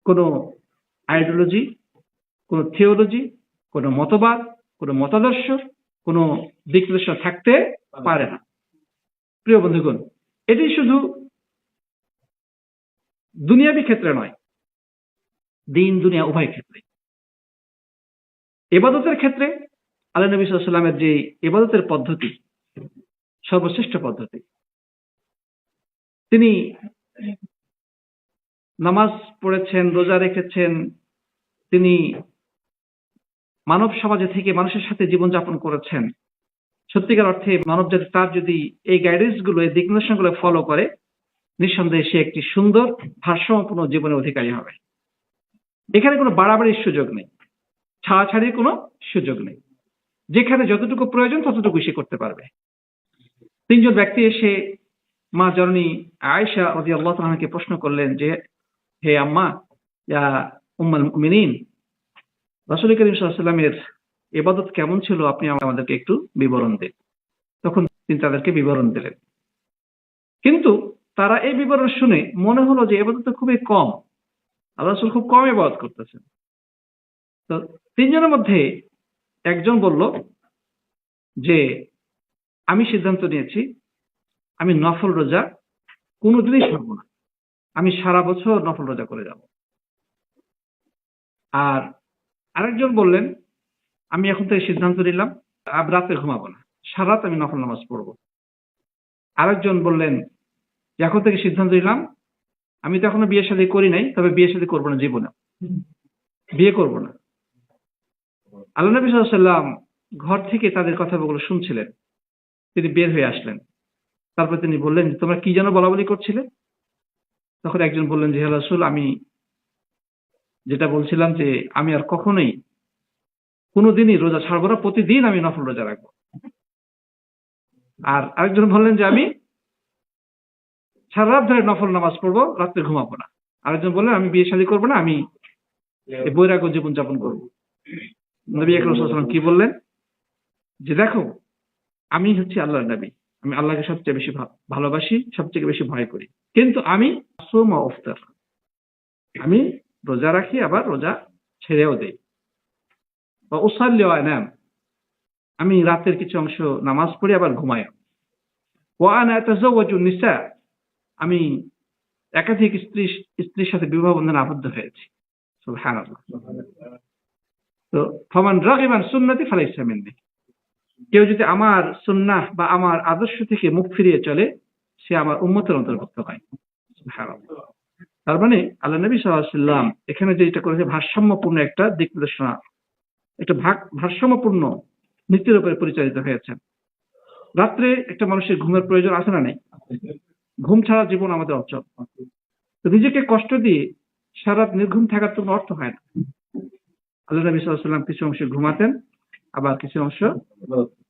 কোন আইডিওলজি, কোন থিওলজি, কোন মতবাদ, কোন মতাদর্শ, কোন দিক নির্দেশনা থাকতে পারে না। প্রিয় বন্ধুগণ, এটি শুধু দুনিয়াবী ক্ষেত্রে নয়, দিন দুনিয়া উভয় ক্ষেত্রে। ইবাদতের ক্ষেত্রে আল্লাহ নবী সাল্লাল্লাহু আলাইহি ওয়াসাল্লামের যে ইবাদতের পদ্ধতি, সর্বশ্রেষ্ঠ পদ্ধতি। তিনি নামাজ পড়েছেন, রোজা রেখেছেন, তিনি মানব সমাজে থেকে মানুষের সাথে জীবনযাপন করেছেন। সত্যিকার অর্থে মানব জাতি তার যদি এই গাইডেন্স গুলো, এই দিক নির্দেশনাগুলো ফলো করে, নিঃসন্দেহে সে একটি সুন্দর ভারসাম্যপূর্ণ জীবনের অধিকারী হবে। এখানে কোনো বাড়াবাড়ির সুযোগ নেই, ছাড়াছাড়ির কোনো সুযোগ নেই। যেখানে যতটুকু প্রয়োজন ততটুকু সে করতে পারবে। তিনজন ব্যক্তি এসে মা জননী আয়েশা রাদিয়াল্লাহু আনহাকে প্রশ্ন করলেন যে, হে আম্মা, ইয়া উম্মুল মুমিনিন, রাসূল করিম সাল্লাল্লাহু আলাইহি ওয়াসাল্লামের ইবাদত কেমন ছিল, আপনি আমাদেরকে একটু বিবরণ দিন। তখন তিনি তাদেরকে বিবরণ দিলেন। কিন্তু তারা এই বিবরণ শুনে মনে হলো যে ইবাদত খুবই কম, আল্লাহ রাসূল খুব কম ইবাদত করতেছেন। তো তিনজনের মধ্যে একজন বলল যে, আমি সিদ্ধান্ত নিয়েছি আমি নফল রোজা কোনোদিনই ছাড়বো না, আমি সারা বছর নফল রোজা করে যাব। আর আরেকজন বললেন, আমি এখন থেকে সিদ্ধান্ত নিলাম আমি রাতে ঘুমাবো না, সারা রাত আমি নফল নামাজ পড়বো। আরেকজন বললেন যে, এখন থেকে সিদ্ধান্ত নিলাম আমি তো এখনো বিয়ে শাদী করি নাই, তবে বিয়ে শাদী করবো না, জীবনে বিয়ে করবো না। আল্লাহ নবী সাল্লাল্লাহু আলাইহি ওয়াসাল্লাম ঘর থেকে তাদের কথাগুলো শুনছিলেন। তিনি বের হয়ে আসলেন। তারপর তিনি বললেন, তোমরা কি যেন বলা বলি করছিলে? তখন একজন বললেন যে, হে রাসূল, আমি যেটা বলছিলাম যে আমি আর কখনোই কোনোদিনই রোজা ছাড়বো না, প্রতিদিন আমি নফল রোজা রাখবো। আর আরেকজন বললেন যে, আমি সারা রাত ধরে নফল নামাজ পড়বো, রাত্রে ঘুমাবো না। আরেকজন বললেন, আমি বিয়ে শাদী করবো না, আমি বৈরাগ্য জীবন যাপন করবো। নবী আকরাম সাল্লাল্লাহু আলাইহি ওয়াসাল্লাম কি বললেন যে, দেখো, আমি হচ্ছি আল্লাহর নবী, আমি আল্লাহকে সবচেয়ে বেশি ভালোবাসি, সবচেয়ে বেশি ভয় করি, কিন্তু আমি সুম ওয়া ইফতার, আমি রোজা রাখি আবার রোজা ছেড়েও দেই। বা উসাল্লি ওয়া আনাম, আমি রাতের কিছু অংশ নামাজ পড়ি আবার ঘুমাই। ওয়া আনা আতাযাওয়াজু নিসা, আমি একাধিক স্ত্রীর সাথে বিবাহ বন্ধনে আবদ্ধ হয়েছি। সুবহানাল্লাহ। তো ফামান রাগিবা আন সুন্নতি ফালাইসা মিন্নি, কেউ যদি আমার সুন্নাহ বা আমার আদর্শ থেকে মুখ ফিরিয়ে চলে, সে আমার উম্মতের অন্তর্ভুক্ত হয়। সুবহানাল্লাহ। তার মানে আল্লাহ নবী সাল্লাল্লাহু আলাইহি ওয়াসাল্লাম এখানে যেটা করেছে, ভারসাম্যপূর্ণ একটা দিক নির্দেশনা, একটা ভারসাম্যপূর্ণ নীতির উপরে পরিচালিত হয়েছেন। রাত্রে একটা মানুষের ঘুমের প্রয়োজন আছে না নেই? ঘুম ছাড়া জীবন আমাদের অচল। তো নিজেকে কষ্ট দিয়ে সারা রাত নির্ঘুম থাকার কোনো অর্থ হয় না। আল্লাহ নবী সাল্লাল্লাহু আলাইহি ওয়াসাল্লাম কিছু অংশ ঘুমাতেন, আবার কিছু অংশ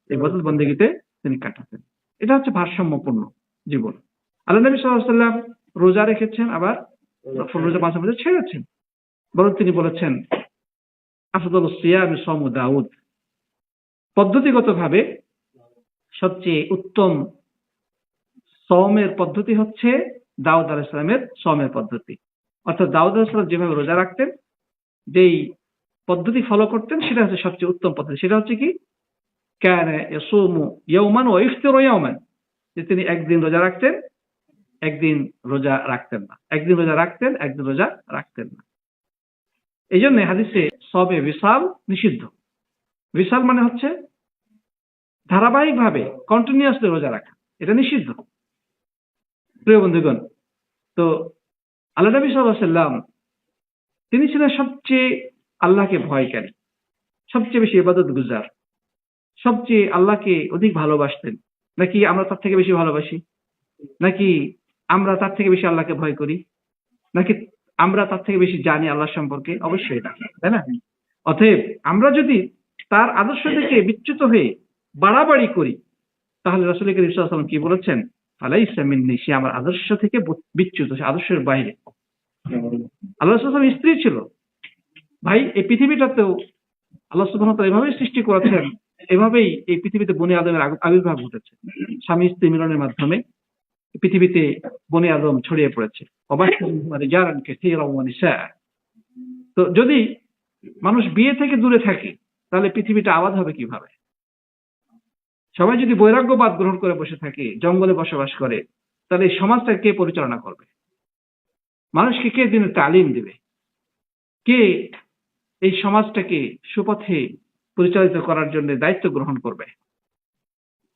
ইবাদত বন্দেগীতে তিনি কাটাতেন। এটা হচ্ছে ভারসাম্যপূর্ণ জীবন। আল্লাহ নবী সাল্লাল্লাহু আলাইহি ওয়াসাল্লাম রোজা রেখেছেন, আবার নফল রোজা মাঝে মাঝে ছেড়েছেন। বরং তিনি বলেছেন, আফদালুস সিয়ামি সাওমু দাউদ, পদ্ধতিগতভাবে সবচেয়ে উত্তম সওমের পদ্ধতি হচ্ছে দাউদ আলাইহিস সালামের সওমের পদ্ধতি। অর্থাৎ দাউদ আলাইহিস সালাম যেভাবে রোজা রাখতেন, যেই পদ্ধতি ফলো করতেন, সেটা হচ্ছে সবচেয়ে উত্তম পদ্ধতি। সেটা হচ্ছে কি, কানা ইয়াসুমু ইয়াওমান ওয়া ইফতিরু ইয়াওমান, যে তিনি একদিন রোজা রাখতেন, একদিন রোজা রাখতেন না, একদিন রোজা রাখতেন, একদিন রোজা রাখতেন না। এই জন্য হাদিসে সবে বিসাল নিষিদ্ধ। বিসাল মানে হচ্ছে ধারাবাহিকভাবে কন্টিনিউয়াসলি রোজা রাখা, এটা নিষিদ্ধ। প্রিয় বন্ধুগণ, তো আল্লাহ নবী সাল্লাল্লাহু আলাইহি ওয়াসাল্লাম তিনি ছিলেন সবচেয়ে আল্লাহকে ভয়কারী, সবচেয়ে বেশি ইবাদত গুজার, সবচেয়ে আল্লাহকে অধিক ভালোবাসতেন। নাকি আমরা তার থেকে বেশি ভালোবাসি? নাকি আমরা তার থেকে বেশি আল্লাহকে ভয় করি? নাকি আমরা তার থেকে বেশি জানি আল্লাহ সম্পর্কে? অবশ্যই না, তাই না? অতএব আমরা যদি তার আদর্শ থেকে বিচ্যুত হয়ে বাড়াবাড়ি করি, তাহলে রাসূল করিম সাল্লাল্লাহু আলাইহি ওয়াসাল্লাম কি বলেছেন? ফালাইসা মিন্নি, সে আমার আদর্শ থেকে বিচ্যুত, সে আদর্শের বাইরে। আল্লাহ রাসূল সাল্লাল্লাহু আলাইহি ওয়াসাল্লাম স্ত্রী ছিল। ভাই, এই পৃথিবীটাতেও আল্লাহ সুবহানাহু ওয়া তাআলা এভাবেই সৃষ্টি করেছেন, এভাবেই এই পৃথিবীতে বনি আদমের আবির্ভাব ঘটেছে। স্বামী স্ত্রী মিলনের মাধ্যমে পৃথিবীতে বনি আদম ছড়িয়ে পড়েছে। তো যদি মানুষ বিয়ে থেকে দূরে থাকে, তাহলে পৃথিবীটা আবাদ হবে কিভাবে? সবাই যদি বৈরাগ্যবাদ গ্রহণ করে বসে থাকে, জঙ্গলে বসবাস করে, তাহলে এই সমাজটা কে পরিচালনা করবে? মানুষকে কে দিনের তালিম দেবে, কে এই সমাজটাকে সুপথে পরিচালিত করার জন্য দায়িত্ব গ্রহণ করবে।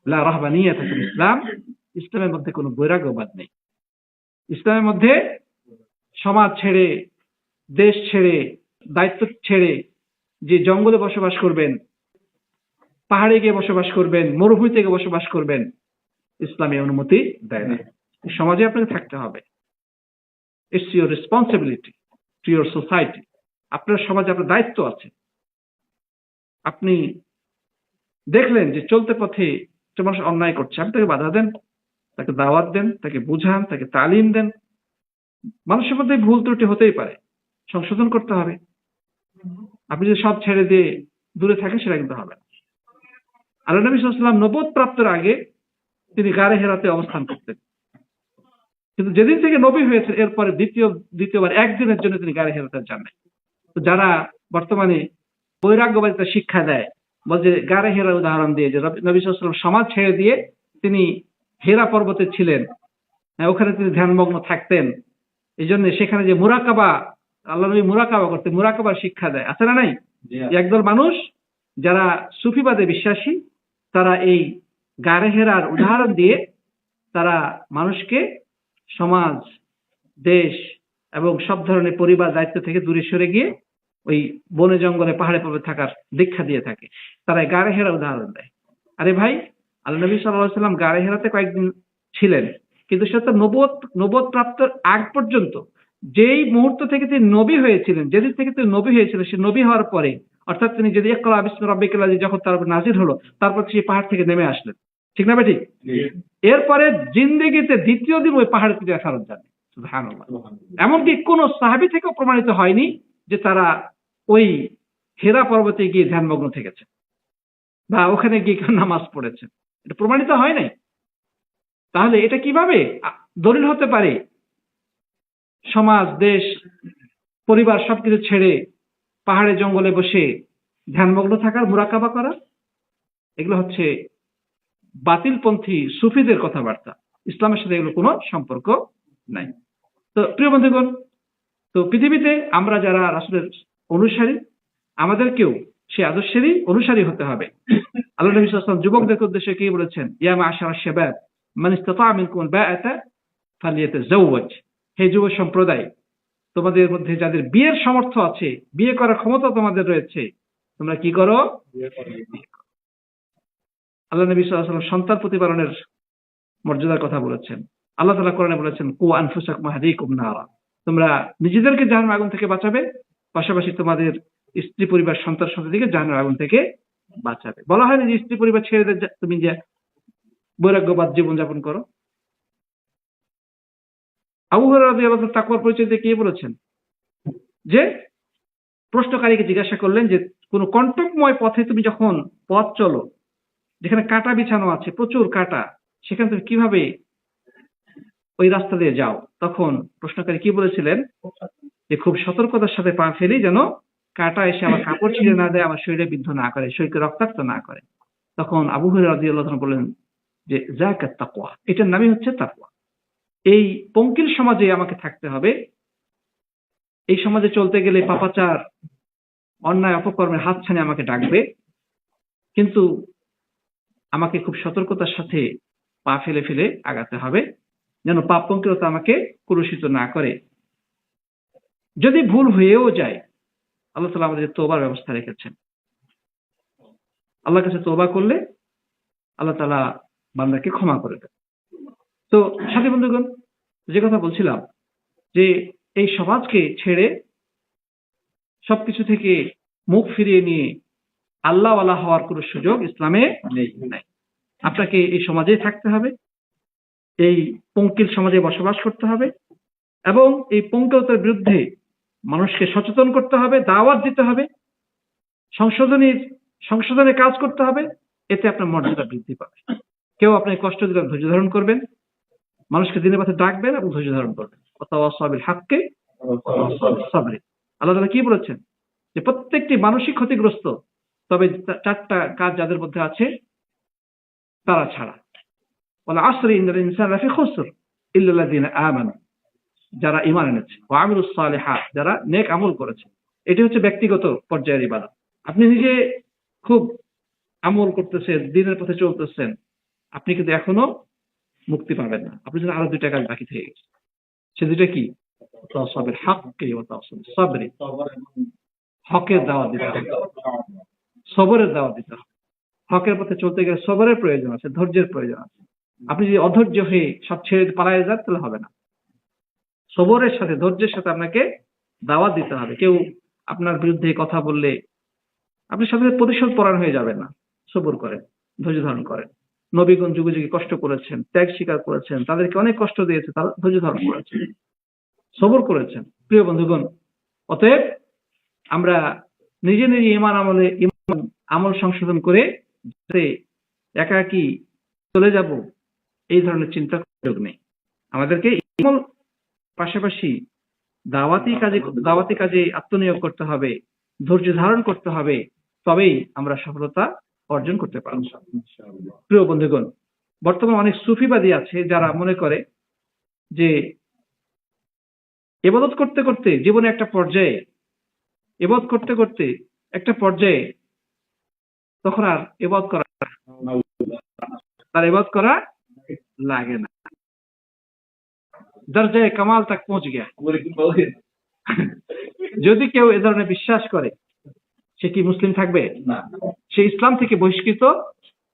লা রাহবানিয়াতা ফিল ইসলাম, ইসলামের মধ্যে কোনো বৈরাগ্যবাদ নেই। ইসলামের মধ্যে সমাজ ছেড়ে, দেশ ছেড়ে, দায়িত্ব ছেড়ে যে জঙ্গলে বসবাস করবেন, পাহাড়ে গিয়ে বসবাস করবেন, মরুভূমিতে গিয়ে বসবাস করবেন, ইসলামী অনুমতি দেয় না। সমাজে আপনাকে থাকতে হবে। It's your responsibility to your society. আপনার সমাজে আপনার দায়িত্ব আছে। আপনি দেখলেন যে চলতে পথে একটা মানুষ অন্যায় করছে, আপনি তাকে বাধা দেন, তাকে দাওয়াত দেন, তাকে বুঝান, তাকে তালিম দেন। মানুষের মধ্যে ভুল ত্রুটি হতেই পারে, সংশোধন করতে হবে। আপনি যদি সব ছেড়ে দিয়ে দূরে থাকেন সেটা কিন্তু হবে না। আল্লাহ নবী সাল্লাল্লাহু আলাইহি ওয়াসাল্লাম নবুয়ত প্রাপ্তির আগে তিনি গারে হেরাতে অবস্থান করতেন, কিন্তু যেদিন থেকে নবী হয়েছে এরপরে দ্বিতীয়বার একদিনের জন্য তিনি গারে হেরাতে যান নাই। তো যারা বর্তমানে বৈরাগ্যবাদিতা শিক্ষা দেয়, বলছে গারে হেরার উদাহরণ দিয়ে যে নবী সাল্লাল্লাহু আলাইহি ওয়াসাল্লাম সমাজ ছেড়ে দিয়ে তিনি হেরা পর্বতে ছিলেন, ওখানে তিনি ধ্যানমগ্ন থাকতেন, এই জন্য সেখানে যে মুরাকাবা, আল্লাহ নবী মুরাকাবা করতে, মুরাকাবার শিক্ষা দেয়, আছে না নাই? একদল মানুষ যারা সুফিবাদে বিশ্বাসী, তারা এই গারে হেরার উদাহরণ দিয়ে তারা মানুষকে সমাজ, দেশ এবং সব ধরনের পরিবার দায়িত্ব থেকে দূরে সরে গিয়ে ওই বনে জঙ্গলে পাহাড়ে পর্বতে থাকার দীক্ষা দিয়ে থাকে। তারা গারে হেরা উদাহরণ দেয়। আরে ভাই, আল্লাহ নবী সাল্লাল্লাহু আলাইহি ওয়াসাল্লাম গারে হেরাতে কয়েকদিন ছিলেন, কিন্তু সে তো নবুয়ত প্রাপ্তির আগ পর্যন্ত, যেই মুহূর্ত থেকে তিনি নবী হয়েছিলেন, যেদিন থেকে তিনি নবী হয়েছিলেন, সে নবী হওয়ার পরে, অর্থাৎ তিনি যদি ইকরা বিসমি রাব্বিকাল লাযী যখন তার উপর নাযিল হলো, তারপর সেই পাহাড় থেকে নেমে আসলেন, ঠিক না বেঠিক? এরপরে জিন্দেগিতে দ্বিতীয় দিন ওই পাহাড় থেকে ফেরত যান। সুবহানাল্লাহ। এমনকি কোন সাহাবী থেকেও প্রমাণিত হয়নি যে তারা ওই হেরা পর্বতে গিয়ে ধ্যানমগ্ন থেকেছে বা ওখানে গিয়ে নামাজ পড়েছে, এটা প্রমাণিত হয় নাই। তাহলে এটা কিভাবে দলিল হতে পারে সমাজ, দেশ, পরিবার সবকিছু ছেড়ে পাহাড়ে জঙ্গলে বসে ধ্যানমগ্ন থাকার, মুরাকাবা করা? এগুলো হচ্ছে বাতিলপন্থী সুফিদের কথাবার্তা। ইসলামের সাথে এগুলো কোনো সম্পর্ক নাই। তো প্রিয় বন্ধুগণ, তো পৃথিবীতে আমরা যারা রাসূলের অনুসারী, আমাদেরকেও সেই আদর্শেরই অনুসারী হতে হবে। আল্লাহ নবী সাল্লাল্লাহু আলাইহি ওয়াসাল্লাম যুবকদের উদ্দেশ্যে কি বলেছেন? ইয়া মা'আশারাশ শাবাব মান ইসতাতা'a মিনকুমুল বাআতা ফালইয়াতাযাওয়াজ। হে যুব সম্প্রদায়, তোমাদের মধ্যে যাদের বিয়ের সামর্থ্য আছে, বিয়ে করার ক্ষমতা তোমাদের রয়েছে, তোমরা কি করো? আল্লাহ নবী সাল্লাল্লাহু আলাইহি ওয়াসাল্লাম সন্তান প্রতিপালনের মর্যাদার কথা বলেছেন। আল্লাহ তাআলা কোরআনে বলেছেন, কু আনফুসাকুম আহলিকুম নারা। তোমরা নিজেদেরকে জাহান্নামের আগুন থেকে বাঁচাবে, পাশাপাশি তোমাদের স্ত্রী পরিবার, সন্তান সন্ততিকে জাহান্নামের আগুন থেকে বাঁচাবে। বলা হয়নি যে স্ত্রী পরিবার ছেড়ে তুমি যে বৈরাগ্যবাদ জীবনযাপন করো। আবু হুরায়রা রাদিয়াল্লাহু আনহু তাকওয়ার পরিচয় দিয়ে কি বলেছেন? যে প্রশ্নকারীকে জিজ্ঞাসা করলেন যে কোন কণ্টকময় পথে তুমি যখন পথ চলো, যেখানে কাঁটা বিছানো আছে, প্রচুর কাঁটা, সেখানে তুমি কিভাবে ওই রাস্তা দিয়ে যাও? তখন প্রশ্নকারী কি বলেছিলেন? যে খুব সতর্কতার সাথে পা ফেলি যেন কাঁটা এসে আমার কাপড় ছিঁড়ে না দেয়, আমার শরীরে বিদ্ধ না করে, শরীরকে রক্তাক্ত না করে। তখন আবু হুরায়রা রাদিয়াল্লাহু আনহু বললেন যে যাকাত তাকওয়া, এটার নামই হচ্ছে তাকওয়া। এই পঙ্কিল সমাজে আমাকে থাকতে হবে। এই সমাজে চলতে গেলে পাপাচার, অন্যায় অপকর্মের হাতছানি আমাকে ডাকবে, কিন্তু আমাকে খুব সতর্কতার সাথে পা ফেলে ফেলে আগাতে হবে, যেন পাপ পঙ্কিলতা আমাকে কলুষিত না করে। যদি ভুল হয়েও যায়, আল্লাহ তাআলা আমাদের তওবার ব্যবস্থা রেখেছেন। আল্লাহর কাছে তওবা করলে আল্লাহ তাআলা বান্দাকে ক্ষমা করে দেন। তো সাথী বন্ধুগণ, যে কথা বলছিলাম যে এই সমাজকে ছেড়ে সবকিছু থেকে মুখ ফিরিয়ে নিয়ে আল্লাহওয়ালা হওয়ার কোনো সুযোগ ইসলামে নেই। আপনাকে এই সমাজেই থাকতে হবে, এই পঙ্কিল সমাজে বসবাস করতে হবে এবং এই পঙ্কিলতার বিরুদ্ধে মানুষকে সচেতন করতে হবে, দাওয়াত দিতে হবে, সংশোধনের কাজ করতে হবে। এতে আপনার মর্যাদা বৃদ্ধি পাবে। কেউ আপনাকে কষ্ট দিলে ধৈর্য ধারণ করবেন, মানুষকে দিনের পথে ডাকবেন এবং ধৈর্য ধারণ করবেন। ওয়াতাওয়াসাউ বিল হাক্কি ওয়াতাওয়াসাউ বিস সাবর। আল্লাহ তাআলা কি বলেছেন? যে প্রত্যেকটি মানসিক ক্ষতিগ্রস্ত, তবে চারটা কাজ যাদের মধ্যে আছে তারা ছাড়া। ওয়াল আসরি ইন্নাল ইনসানা লাফি খুসর ইল্লাল্লাযিনা আমানু। যারা ঈমান এনেছে, ওয়া আমিলুস সালিহাত যারা নেক আমল করেছে। এটি হচ্ছে ব্যক্তিগত পর্যায়ের ইবাদত। আপনি নিজে খুব আমল করতেছেন, দ্বীনের পথে চলতেছেন, আপনি কিন্তু এখনো মুক্তি পাবেন না। আপনি যদি আরো 2টা কাজ বাকি থেকে গেছে, সে 2টা কি? তাওয়াসসাবিল হাক্কি ওয়া তাওয়াসসাবিস সাবরি, হকের দাওয়াত দিতে হবে, সবরের দাওয়াত দিতে হবে। হকের পথে চলতে গেলে সবরের প্রয়োজন আছে, ধৈর্যের প্রয়োজন আছে। আপনি যদি অধৈর্য হয়ে সব ছেড়ে পালায়ে যান তাহলে হবে না। সবরের সাথে, ধৈর্যের সাথে আপনাকে দাওয়াত দিতে হবে। কেউ আপনার বিরুদ্ধে কথা বললে আপনি সাথে সাথে প্রতিশোধ পরায়ণ হয়ে যাবেন না। সবর করেন, ধৈর্য ধারণ করেন। নবীগণ যুগে যুগে কষ্ট করেছেন, ত্যাগ স্বীকার করেছেন, তাদেরকে অনেক কষ্ট দিয়েছে, তারা ধৈর্য ধারণ করেছেন, সবর করেছেন। প্রিয় বন্ধুগণ, অতএব আমরা নিজে নিজে ঈমান আমল সংশোধন করে যাতে একাকী চলে যাব এই ধরনের চিন্তা সুযোগ নেই। আমাদেরকে আমল পাশাপাশি দাওয়াতি কাজে আত্মনিয়োগ করতে হবে, ধৈর্য ধারণ করতে হবে, তবেই আমরা সফলতা অর্জন করতে পারব। প্রিয় বন্ধুগণ, বর্তমানে অনেক সুফিবাদী আছে যারা মনে করে যে ইবাদত করতে করতে জীবনে একটা পর্যায়ে, ইবাদত করতে করতে একটা পর্যায়ে তখন আর ইবাদত করা, তার ইবাদত করা লাগে না, দরজায়ে কামাল তাক পৌঁছ গিয়া। যদি কেউ এ ধরনের বিশ্বাস করে, সে কি মুসলিম থাকবে? না, সে ইসলাম থেকে বহিষ্কৃত,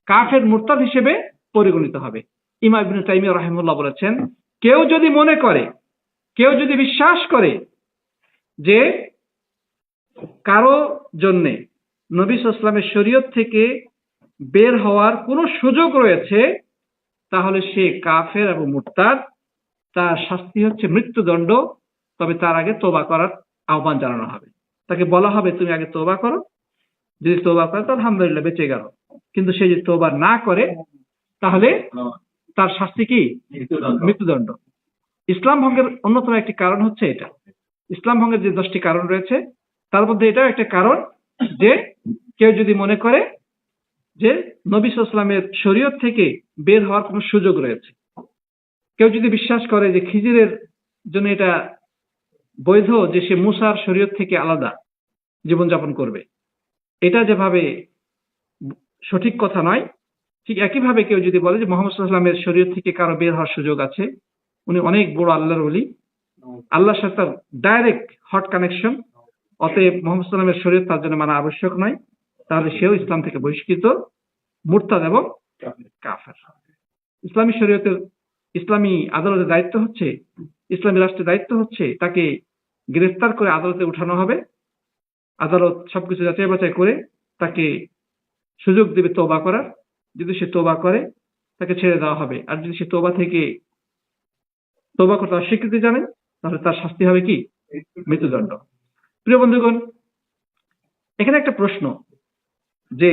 কাফের, মুরতাদ হিসেবে পরিগণিত হবে। ইমাম ইবনে তাইমিয়া রাহিমাহুল্লাহ বলেছেন, কেউ যদি মনে করে, কেউ যদি বিশ্বাস করে যে কারো জন্যে নবী সাল্লাল্লাহু আলাইহি ওয়াসাল্লামের শরীয়ত থেকে বের হওয়ার কোনো সুযোগ রয়েছে, তাহলে সে কাফের এবং মুরতাদ। তার শাস্তি হচ্ছে মৃত্যুদণ্ড। তবে তার আগে তওবা করার আহ্বান জানানো হবে। তাকে বলা হবে, তুমি আগে তওবা করো। যদি তওবা করে তো আলহামদুলিল্লাহ, বেঁচে গেল। কিন্তু সে যদি তওবা না করে তাহলে তার শাস্তি কি? মৃত্যুদণ্ড। ইসলাম ভঙ্গের অন্যতম একটি কারণ হচ্ছে এটা। ইসলাম ভঙ্গের যে 10টি কারণ রয়েছে তার মধ্যে এটাও একটা কারণ, যে কেউ যদি মনে করে যে নবী সাল্লাল্লাহু আলাইহি ওয়াসাল্লামের শরীয়ত থেকে বের হওয়ার কোনো সুযোগ রয়েছে, কেউ যদি বিশ্বাস করে যে খিজিরের জন্য এটা বৈধ যে সে মুসার শরীয়ত থেকে আলাদা জীবনযাপন করবে, এটা যেভাবে সঠিক কথা নয়, ঠিক একইভাবে কেউ যদি বলে যে মুহাম্মদ সাল্লাল্লাহু আলাইহি ওয়াসাল্লামের শরীয়ত থেকে কারো বের হওয়ার সুযোগ আছে, উনি অনেক বড় আল্লাহর ওলি, আল্লাহর সাথে তার ডাইরেক্ট হট কানেকশন, অতএব মুহাম্মদ সাল্লাল্লাহু আলাইহি ওয়াসাল্লামের শরীয়ত তার জন্য মানা আবশ্যক নয়, তাহলে সেও ইসলাম থেকে বহিষ্কৃত, মুরতাদ এবং কাফের। ইসলামী শরীয়তের, ইসলামী আদালতের দায়িত্ব হচ্ছে, ইসলামী রাষ্ট্রের দায়িত্ব হচ্ছে তাকে গ্রেফতার করে আদালতে উঠানো হবে। আদালত সবকিছু যাচাই বাছাই করে তাকে সুযোগ দেবে তওবা করার। যদি সে তওবা করে তাকে ছেড়ে দেওয়া হবে, আর যদি সে তওবা করতে অস্বীকৃতি জানায় তাহলে তার শাস্তি হবে কি? মৃত্যুদণ্ড। প্রিয় বন্ধুগণ, এখানে একটা প্রশ্ন, যে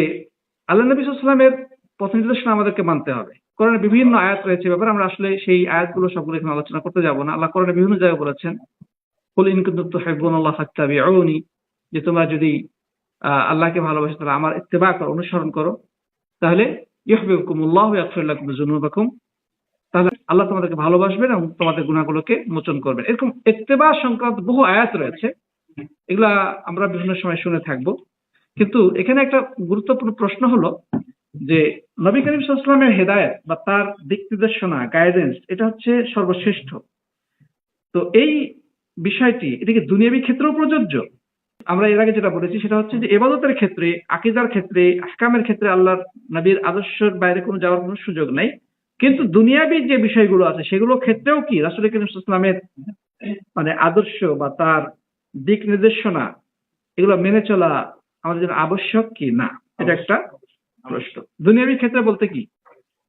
আল্লাহ নবী সাল্লাল্লাহু আলাইহি ওয়াসাল্লামের পথ নির্দেশনা আমাদেরকে মানতে হবে। কোরআনে বিভিন্ন আয়াত রয়েছে ব্যাপারে, আমরা আসলে সেই আয়াতগুলো সবগুলো এখানে আলোচনা করতে যাব না। আল্লাহ কোরআনে বিভিন্ন জায়গায় বলেছেন, কুল ইন কুনতুম তুহিব্বুনাল্লাহ ফাত্তাবিউনি, যে তোমরা যদি আল্লাহকে ভালোবাসো তাহলে আমার ইত্তেবা করো, অনুসরণ করো, তাহলে ইউহিব্বুকুমুল্লাহ ওয়া ইয়াগফির লাকুম যুনুবাকুম, তাহলে আল্লাহ তোমাদেরকে ভালোবাসবেন এবং তোমাদের গুনাহগুলোকে মোচন করবেন। এরকম ইত্তেবা সংক্রান্ত বহু আয়াত রয়েছে, এগুলা আমরা বিভিন্ন সময় শুনে থাকবো। কিন্তু এখানে একটা গুরুত্বপূর্ণ প্রশ্ন হলো যে নবী করিম সাল্লাল্লাহু আলাইহি ওয়াসাল্লামের হেদায়েত বা তার দিক নির্দেশনা, গাইডেন্স, এটা হচ্ছে সর্বশ্রেষ্ঠ। তো এই বিষয়টি, এটা কি দুনিয়াবী ক্ষেত্রেও প্রযোজ্য? আমরা এর আগে যেটা বলেছি সেটা হচ্ছে যে ইবাদতের ক্ষেত্রে, আকীদার ক্ষেত্রে, আহকামের ক্ষেত্রে আল্লাহর নবীর আদর্শের বাইরে কোনো যাওয়ার কোনো সুযোগ নাই। কিন্তু দুনিয়াবী যে বিষয়গুলো আছে সেগুলোর ক্ষেত্রেও কি রাসূল করিম সাল্লাল্লাহু আলাইহি ওয়াসাল্লামের মানে আদর্শ বা তার দিক নির্দেশনা, এগুলো মেনে চলা আমাদের জন্য আবশ্যক কি না, এটা একটা প্রশ্ন। দুনিয়াবী ক্ষেত্রে বলতে কি?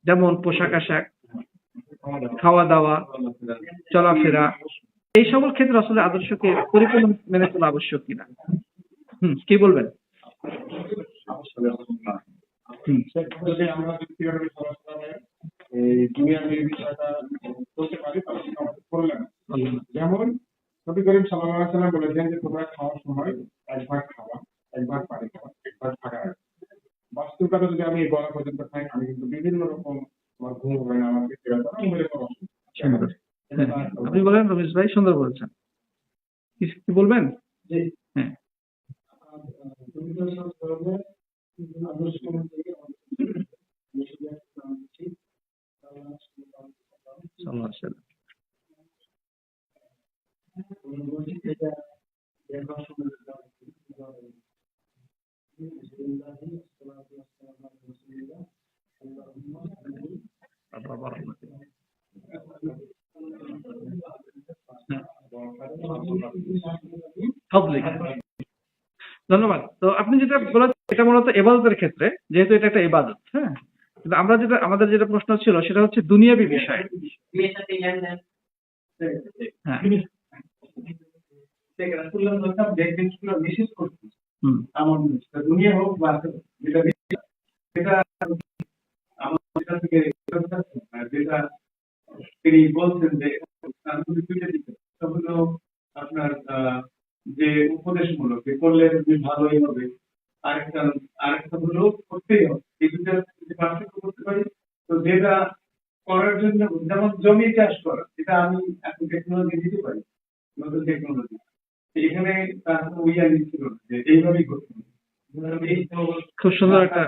যেমন পোশাক আশাক, খাওয়া দাওয়া, চলাফেরা, এই সকল ক্ষেত্রে আসলে আদর্শকে পরিপূর্ণ মেনে চলা আবশ্যক কিনা। কি বলবেন? যদি আমরা ব্যক্তিগতভাবে সরাসরি এই দুনিয়াবী বিষয়টা বলতে পারি তাহলে আমাদের প্রবলেম। যেমন নবী করিম সাল্লাল্লাহু আলাইহি ওয়াসাল্লাম বলেছেন যে তোমরা খাওয়ার সময় এক ভাগ খাওয়া, এক ভাগ পানি খাওয়া, এক ভাগ থাকা। বাস্তবতা যদি আমি বলা পর্যন্ত খাই, আমি কিন্তু বিভিন্ন রকম আমার ঘুম হয় না, আমার ব্যক্তিগত হ্যাঁ, আপনি বলেন রমেশ ভাই, সুন্দর বলছেন। কি বলবেন? হ্যাঁ, সাল্লাল্লাহু আলাইহি ওয়াসাল্লাম। ধন্যবাদ। তো আপনি যেটা বলেছেন এটা মূলত ইবাদতের ক্ষেত্রে, যেহেতু এটা একটা ইবাদত, হ্যাঁ। কিন্তু আমরা যেটা, আমাদের যেটা প্রশ্ন ছিল সেটা হচ্ছে দুনিয়াবি বিষয়। হ্যাঁ, নিষেধ করছি হুম, এমন দুনিয়া হোক বা যেটা যেটা আমাদের কাছ থেকে যেটা তিনি বলছেন যে সেটা হলো আপনার যে উপদেশমূলক যে করলে তুমি ভালোই হবে, আরেকটা আরেকটা হলো করতেই হবে। এই দুটা যদি পার্থক্য করতে পারি, তো যেটা করার জন্য, যেমন জমি চাষ করা, এটা আমি এখন টেকনোলজি দিতে পারি, নতুন টেকনোলজি, এখানে তার কোনো উইয়ারি ছিল না যে এইভাবেই করতে হবে। এই তো খুব সুন্দর একটা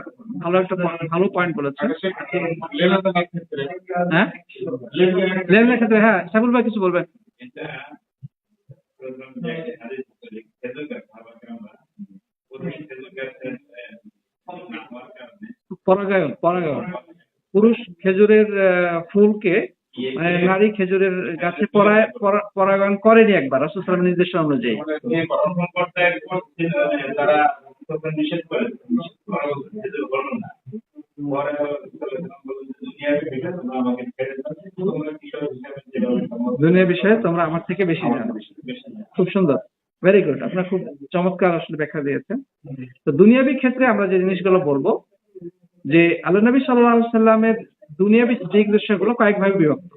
ভালো পয়েন্ট বলেছেন। লেনাদেনার ক্ষেত্রে, হ্যাঁ, লেনদেনের ক্ষেত্রে, হ্যাঁ, সাইফুল ভাই কিছু বলবেন? পরাগায়ন পুরুষ খেজুরের ফুলকে নারী খেজুরের গাছে পরাগায়ন করেনি একবার রাসূল সাল্লাল্লাহু আলাইহি ওয়াসাল্লামের নির্দেশনা অনুযায়ী। তারা নিষেধ করে দুনিয়া বিষয়ে তোমরা আমার থেকে বেশি জানো। খুব সুন্দর, ভেরি গুড, আপনার খুব চমৎকার আসলে ব্যাখ্যা দিয়েছেন। তো দুনিয়াবি ক্ষেত্রে আমরা যে জিনিসগুলো বলবো, যে আল্লাহ নবী সাল্লাল্লাহু আলাইহি ওয়াসাল্লামের দুনিয়াবি দিক বিষয়গুলো কয়েকভাবে বিভক্ত।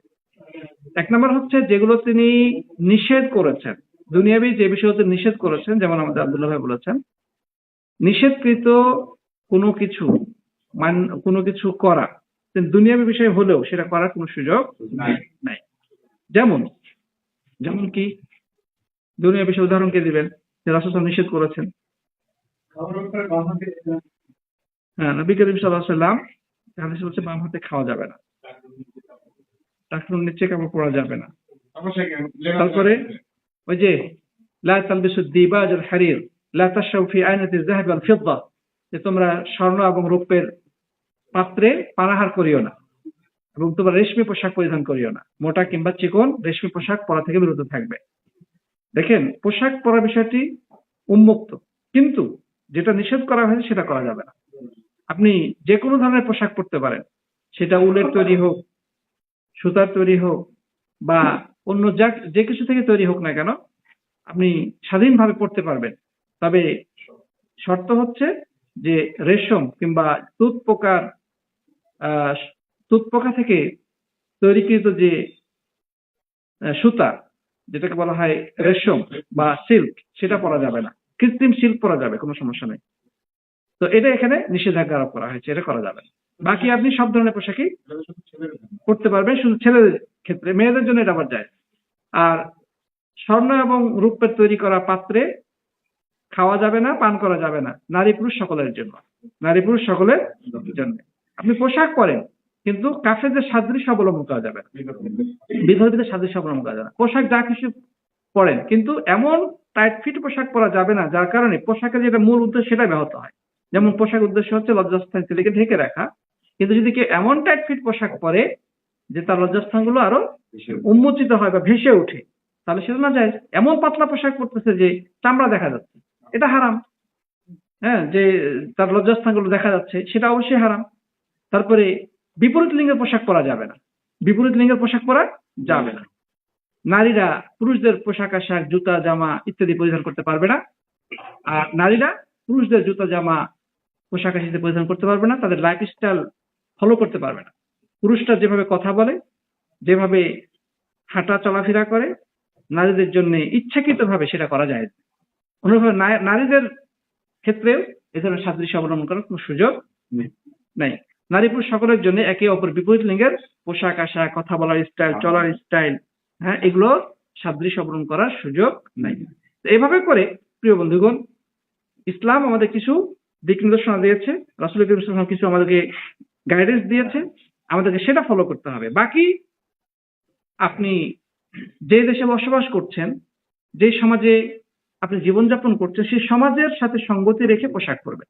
এক নম্বর হচ্ছে যেগুলো তিনি নিষেধ করেছেন, দুনিয়াবি যে বিষয়গুলো নিষেধ করেছেন, যেমন আমাদের আব্দুল্লাহ ভাই বলেছেন, নিষেধকৃত কোনো কিছু করা দুনিয়াবি বিষয় হলেও সেটা করার কোনো সুযোগ নাই। যেমন কি দুনিয়া বিষয়ে উদাহরণ কে দিবেন যে রাসূল সাল্লাল্লাহু আলাইহি ওয়াসাল্লাম নিষেধ করেছেন? হ্যাঁ, নবী করিম সাল্লাল্লাহু আলাইহি ওয়াসাল্লাম হাদিসে বলছে বাম হাতে খাওয়া যাবে না, টাকনুর নিচে কাপড় পরা যাবে না। তারপরে ওই যে লা তালবিসু দিবাজ আল হারির লা তাশরাবু ফি আইনাতি যাহাব ওয়াল ফিদ্দা, যে তোমরা স্বর্ণ এবং রূপের পাত্রে পানাহার করিও না, এবং তোমরা রেশমি পোশাক পরিধান করিও না, মোটা কিংবা চিকন রেশমি পোশাক পরা থেকে বিরত থাকবে। দেখেন, পোশাক পরার বিষয়টি উন্মুক্ত, কিন্তু যেটা নিষেধ করা হয়েছে সেটা করা যাবে না। আপনি যে কোনো ধরনের পোশাক পরতে পারেন, সেটা উলের তৈরি হোক, সুতার তৈরি হোক, বা অন্য যে কিছু থেকে তৈরি হোক না কেন, আপনি স্বাধীনভাবে পড়তে পারবেন। তবে শর্ত হচ্ছে যে রেশম কিংবা তুঁতপোকা থেকে তৈরিকৃত যে সুতা, যেটাকে বলা হয় রেশম বা সিল্ক, সেটা পরা যাবে না। কৃত্রিম সিল্ক পরা যাবে, কোনো সমস্যা নেই। তো এটা এখানে নিষেধাজ্ঞা আরোপ করা হয়েছে, এটা করা যাবে না। বাকি আপনি সব ধরনের পোশাকই পড়তে পারবেন, শুধু ছেলেদের ক্ষেত্রে, মেয়েদের জন্য এটা আবার যায়। আর স্বর্ণ এবং রূপের তৈরি করা পাত্রে খাওয়া যাবে না, পান করা যাবে না, নারী পুরুষ সকলের জন্য, আপনি পোশাক পরেন, কিন্তু কাফেরদের সাদৃশ্য অবলম্বন করা যাবে না, বিধর্মীদের সাদৃশ্য অবলম্বন করা যাবে না। পোশাক যা কিছু পরেন, কিন্তু এমন টাইট ফিট পোশাক পরা যাবে না যার কারণে পোশাকের যেটা মূল উদ্দেশ্য সেটা ব্যাহত হয়। যেমন পোশাক উদ্দেশ্য হচ্ছে লজ্জাস্থান ছেলেকে ঢেকে রাখা, কিন্তু যদি কেউ এমন টাইট ফিট পোশাক পরে যে তার লজ্জাস্থানগুলো আরো উন্মোচিত হয় বা ভেসে ওঠে, তাহলে সেটা না যায়। এমন পাতলা পোশাক পরতেছে যে চামড়া দেখা যাচ্ছে, এটা হারাম। হ্যাঁ, যে তার লজ্জাস্থানগুলো দেখা যাচ্ছে, সেটা অবশ্যই হারাম। তারপরে বিপরীত লিঙ্গের পোশাক পরা যাবে না, নারীরা পুরুষদের পোশাক আশাক, জুতা জামা ইত্যাদি পরিধান করতে পারবে না, আর নারীরা পুরুষদের জুতা জামা পোশাক আশাক পরিধান করতে পারবে না, তাদের লাইফস্টাইল ফলো করতে পারবে না। পুরুষরা যেভাবে কথা বলে, যেভাবে হাঁটা চলাফেরা করে, নারীদের জন্য ইচ্ছাকৃতভাবে সেটা করা যায়। অনুরূপভাবে নারীদের ক্ষেত্রেও এ ধরনের সাদৃশ্য অবলম্বন করার কোনো সুযোগ নেই। নারী পুরুষ সকলের জন্য একে অপর বিপরীত লিঙ্গের পোশাক আশাক, কথা বলার স্টাইল, চলার স্টাইল হ্যাঁ, এগুলো সাদৃশ্য অবলম্বন করার সুযোগ নাই। তো এইভাবে করে প্রিয় বন্ধুগণ, ইসলাম আমাদের কিছু দিক নির্দেশনা দিয়েছে, রাসূল করিম সাল্লাল্লাহু আলাইহি ওয়াসাল্লাম কিছু আমাদেরকে গাইডেন্স দিয়েছে, আমাদেরকে সেটা ফলো করতে হবে। বাকি আপনি যে দেশে বসবাস করছেন, যে সমাজে আপনি জীবনযাপন করছেন, সেই সমাজের সাথে সঙ্গতি রেখে পোশাক পরবেন।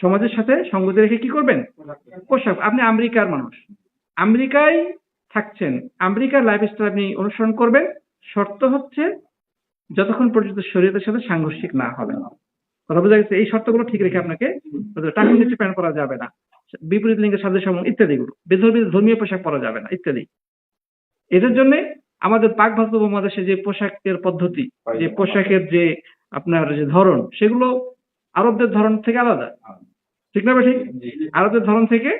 সমাজের সাথে সঙ্গতি রেখে কি করবেন? পোশাক। আপনি আমেরিকার মানুষ, আমেরিকায় থাকছেন, আমেরিকার লাইফস্টাইল আপনি অনুসরণ করবেন। শর্ত হচ্ছে যতক্ষণ পর্যন্ত শরীয়তের সাথে সাংঘর্ষিক না হবে। কথা বোঝা গেছে? এই শর্তগুলো ঠিক রেখে আপনাকে টাকা নিচে প্যান্ট পরা যাবে না, বিপরীত লিঙ্গের সাথে সম ইত্যাদিগুলো, ধর্মীয় পোশাক পরা যাবে না ইত্যাদি। এদের জন্য আমাদের পাক ভারত উপমহাদেশে যে পোশাকের পদ্ধতি, যে পোশাকের যে আপনার যে ধরন, সেগুলো আরবদের ধরন থেকে আলাদা। ঠিক না ঠিক? আরবদের ধরন থেকে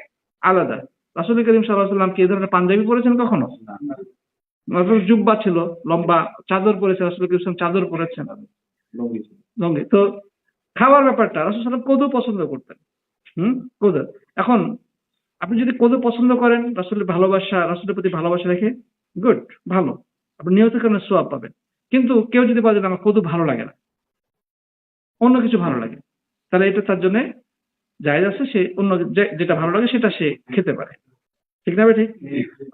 আলাদা। রাসূল করিম সাল্লাল্লাহু আলাইহি ওয়াসাল্লাম কি এই ধরনের পাঞ্জাবি পরেছেন কখনো? জুব্বা ছিল, লম্বা চাদর পরেছেন, রাসূল করিম সাল্লাল্লাহু আলাইহি ওয়াসাল্লাম চাদর পরেছেন, লঙ্গি। তো খাওয়ার ব্যাপারটা রাসূল সাল্লাল্লাহু আলাইহি ওয়াসাল্লাম কদু পছন্দ করতেন। কদু। এখন আপনি যদি কদু পছন্দ করেন, রাসূলের প্রতি ভালোবাসা রেখে, গুড, ভালো, আপনি নিয়ত কারণে সওয়াব পাবেন। কিন্তু কেউ যদি বলে আমার কদু ভালো লাগে না, অন্য কিছু ভালো লাগে, তাহলে এটা তার জন্য জায়েজ আছে, সে অন্য যেটা ভালো লাগে সেটা সে খেতে পারে। ঠিক না ঠিক?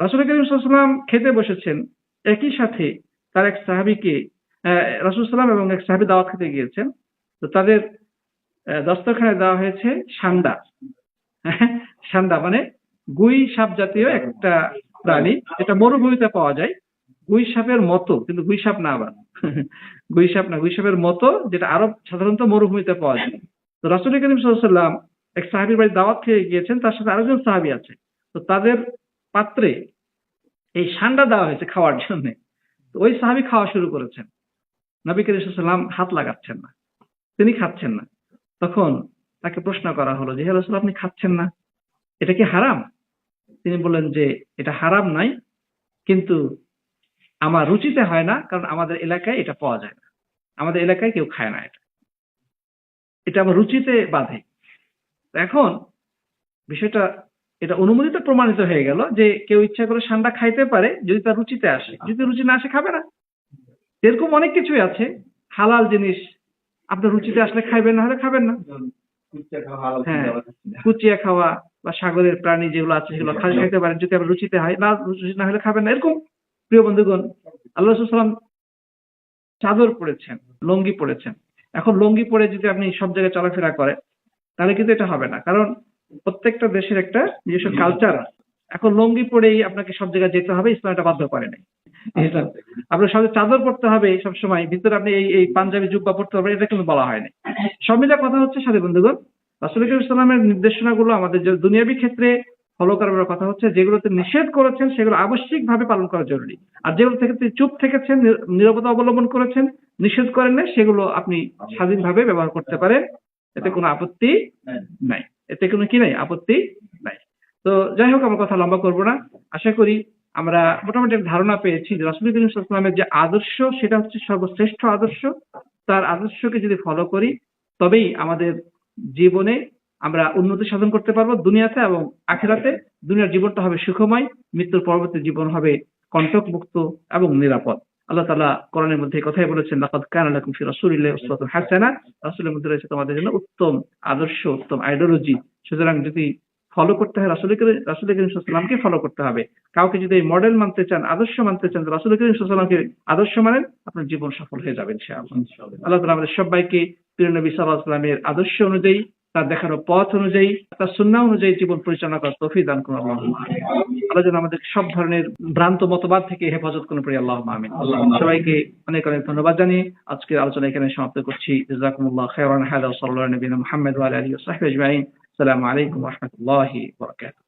রাসূল করিম সাল্লাল্লাহু আলাইহি ওয়াসাল্লাম খেতে বসেছেন, একই সাথে তার এক সাহাবীকে রাসূল সাল্লাল্লাহু আলাইহি ওয়াসাল্লাম এবং এক সাহাবী দাওয়াত খেতে গিয়েছেন। তো তাদের দস্তরখানে দেওয়া হয়েছে সান্ডা। সান্ডা মানে গুই সাপ জাতীয় একটা প্রাণী, এটা মরুভূমিতে পাওয়া যায়। গুই সাপের মতো, কিন্তু গুই সাপ না আবার। গুই সাপ না, গুই সাপের মতো, যেটা আরব সাধারণত মরুভূমিতে পাওয়া যায়। তো রাসূল করিম সাল্লাল্লাহু আলাইহি ওয়াসাল্লাম এক সাহাবীর বাড়ি দাওয়াত খেয়ে গিয়েছেন, তার সাথে আরেকজন সাহাবী আছে। তো তাদের পাত্রে এই সান্ডা দেওয়া হয়েছে খাওয়ার জন্য। তো ওই সাহাবী খাওয়া শুরু করেছেন, নবী করিম সাল্লাল্লাহু আলাইহি ওয়াসাল্লাম হাত লাগাচ্ছেন না, তিনি খাচ্ছেন না। তখন তাকে প্রশ্ন করা হলো যে, হে রাসূল, আপনি খাচ্ছেন না, এটা কি হারাম? তিনি বললেন যে এটা হারাম নাই, কিন্তু আমার রুচিতে হয় না, কারণ আমাদের এলাকায় এটা পাওয়া যায় না, আমাদের এলাকায় কেউ খায় না, এটা আমার রুচিতে বাধে। এখন বিষয়টা এটা অনুমোদিত প্রমাণিত হয়ে গেল যে কেউ ইচ্ছা করে সান্ডা খাইতে পারে যদি তার রুচিতে আসে, যদি রুচি না আসে খাবে না। এরকম অনেক কিছুই আছে হালাল জিনিস, আপনার রুচিতে আসলে খাইবেন, না হলে খাবেন না। হ্যাঁ, কুচিয়া খাওয়া বা সাগরের প্রাণী যেগুলো আছে সেগুলো খাইতে পারেন, যদি আপনার রুচিতে হয়, না রুচি না হলে খাবেন না। এরকম প্রিয় বন্ধুগণ, আল্লাহ রাসূল সাল্লাল্লাহু আলাইহি ওয়াসাল্লাম চাদর পরেছেন, লুঙ্গি পরেছেন। এখন লুঙ্গি পরে যদি আপনি সব জায়গায় চলাফেরা করেন, তাহলে কিন্তু এটা হবে না, কারণ প্রত্যেকটা দেশের একটা নিজস্ব কালচার আছে। এখন লুঙ্গি পরেই আপনাকে সব জায়গায় যেতে হবে, ইসলাম এটা বাধ্য করে নাই। আপনার সঙ্গে চাদর পড়তে হবে সবসময়, ভিতরে আপনি এই পাঞ্জাবি জুব্বা পড়তে হবে, এটা কিন্তু বলা হয়নি। সব মিলে কথা হচ্ছে সাথী বন্ধুগণ, রাসূল করিম সাল্লাল্লাহু আলাইহি ওয়াসাল্লামের নির্দেশনাগুলো আমাদের যে দুনিয়াবী ক্ষেত্রে ফলো করার কথা হচ্ছে, যেগুলোতে নিষেধ করেছেন সেগুলো আবশ্যিকভাবে পালন করা জরুরি, আর যেগুলো থেকে তিনি চুপ থেকেছেন, নীরবতা অবলম্বন করেছেন, নিষেধ করেন না, সেগুলো আপনি স্বাধীনভাবে ব্যবহার করতে পারেন, এতে কোনো আপত্তি নাই, এতে কোনো কি নাই, আপত্তি নাই। তো যাই হোক, আমার কথা লম্বা করবো না। আশা করি আমরা মোটামুটি একটা ধারণা পেয়েছি যে রাসূল করিম সাল্লাল্লাহু আলাইহি ওয়াসাল্লামের যে আদর্শ, সেটা হচ্ছে সর্বশ্রেষ্ঠ আদর্শ। তার আদর্শকে যদি ফলো করি, তবেই আমাদের জীবনে আমরা উন্নতি সাধন করতে পারবো, দুনিয়াতে এবং আখিরাতে। দুনিয়ার জীবনটা হবে সুখময়, মৃত্যুর পরবর্তী জীবন হবে কণ্টকমুক্ত এবং নিরাপদ। আল্লাহ তাআলা কোরআনের মধ্যে কথাই বলেছেন, লাকাদ কানা লাকুম ফি রাসূলিল্লাহি উসওয়াতুন হাসানাহ, রাসূলের মধ্যে রয়েছে তোমাদের জন্য উত্তম আদর্শ, উত্তম আইডিওলজি। সুতরাং যদি ফলো করতে হয়, রাসূল করিম সাল্লাল্লাহু আলাইহি ওয়াসাল্লামকে ফলো করতে হবে। কাউকে যদি মডেল মানতে চান, আদর্শ মানতে চান, রাসূল করিম সাল্লাল্লাহু আলাইহি ওয়াসাল্লামকে আদর্শ মানেন, আপনার জীবন সফল হয়ে যাবে ইনশাআল্লাহ। আল্লাহ তাআলা আমাদের সবাইকে প্রিয় নবী সাল্লাল্লাহু আলাইহি ওয়াসাল্লামের আদর্শ অনুযায়ী, তার দেখানো পথ অনুযায়ী, তার সুন্নাহ অনুযায়ী জীবন পরিচালনা করার তৌফিক দান করুন আল্লাহুম্মা আমিন। আল্লাহ যেন আমাদের সব ধরনের ভ্রান্ত মতবাদ থেকে হেফাজত করুন, পড়ি আল্লাহুম্মা আমিন। সবাইকে অনেক অনেক ধন্যবাদ জানিয়ে আজকের আলোচনা এখানে সমাপ্ত করছি। জাযাকুমুল্লাহু খাইরান। হাদা সাল্লাল্লাহু আলা নবিয়িনা মুহাম্মদ ওয়া আলা আলিহি ওয়া সাহবিহি আজমাইন। আসসালামু আলাইকুম ওয়া রাহমাতুল্লাহি ওয়া বারাকাতুহু।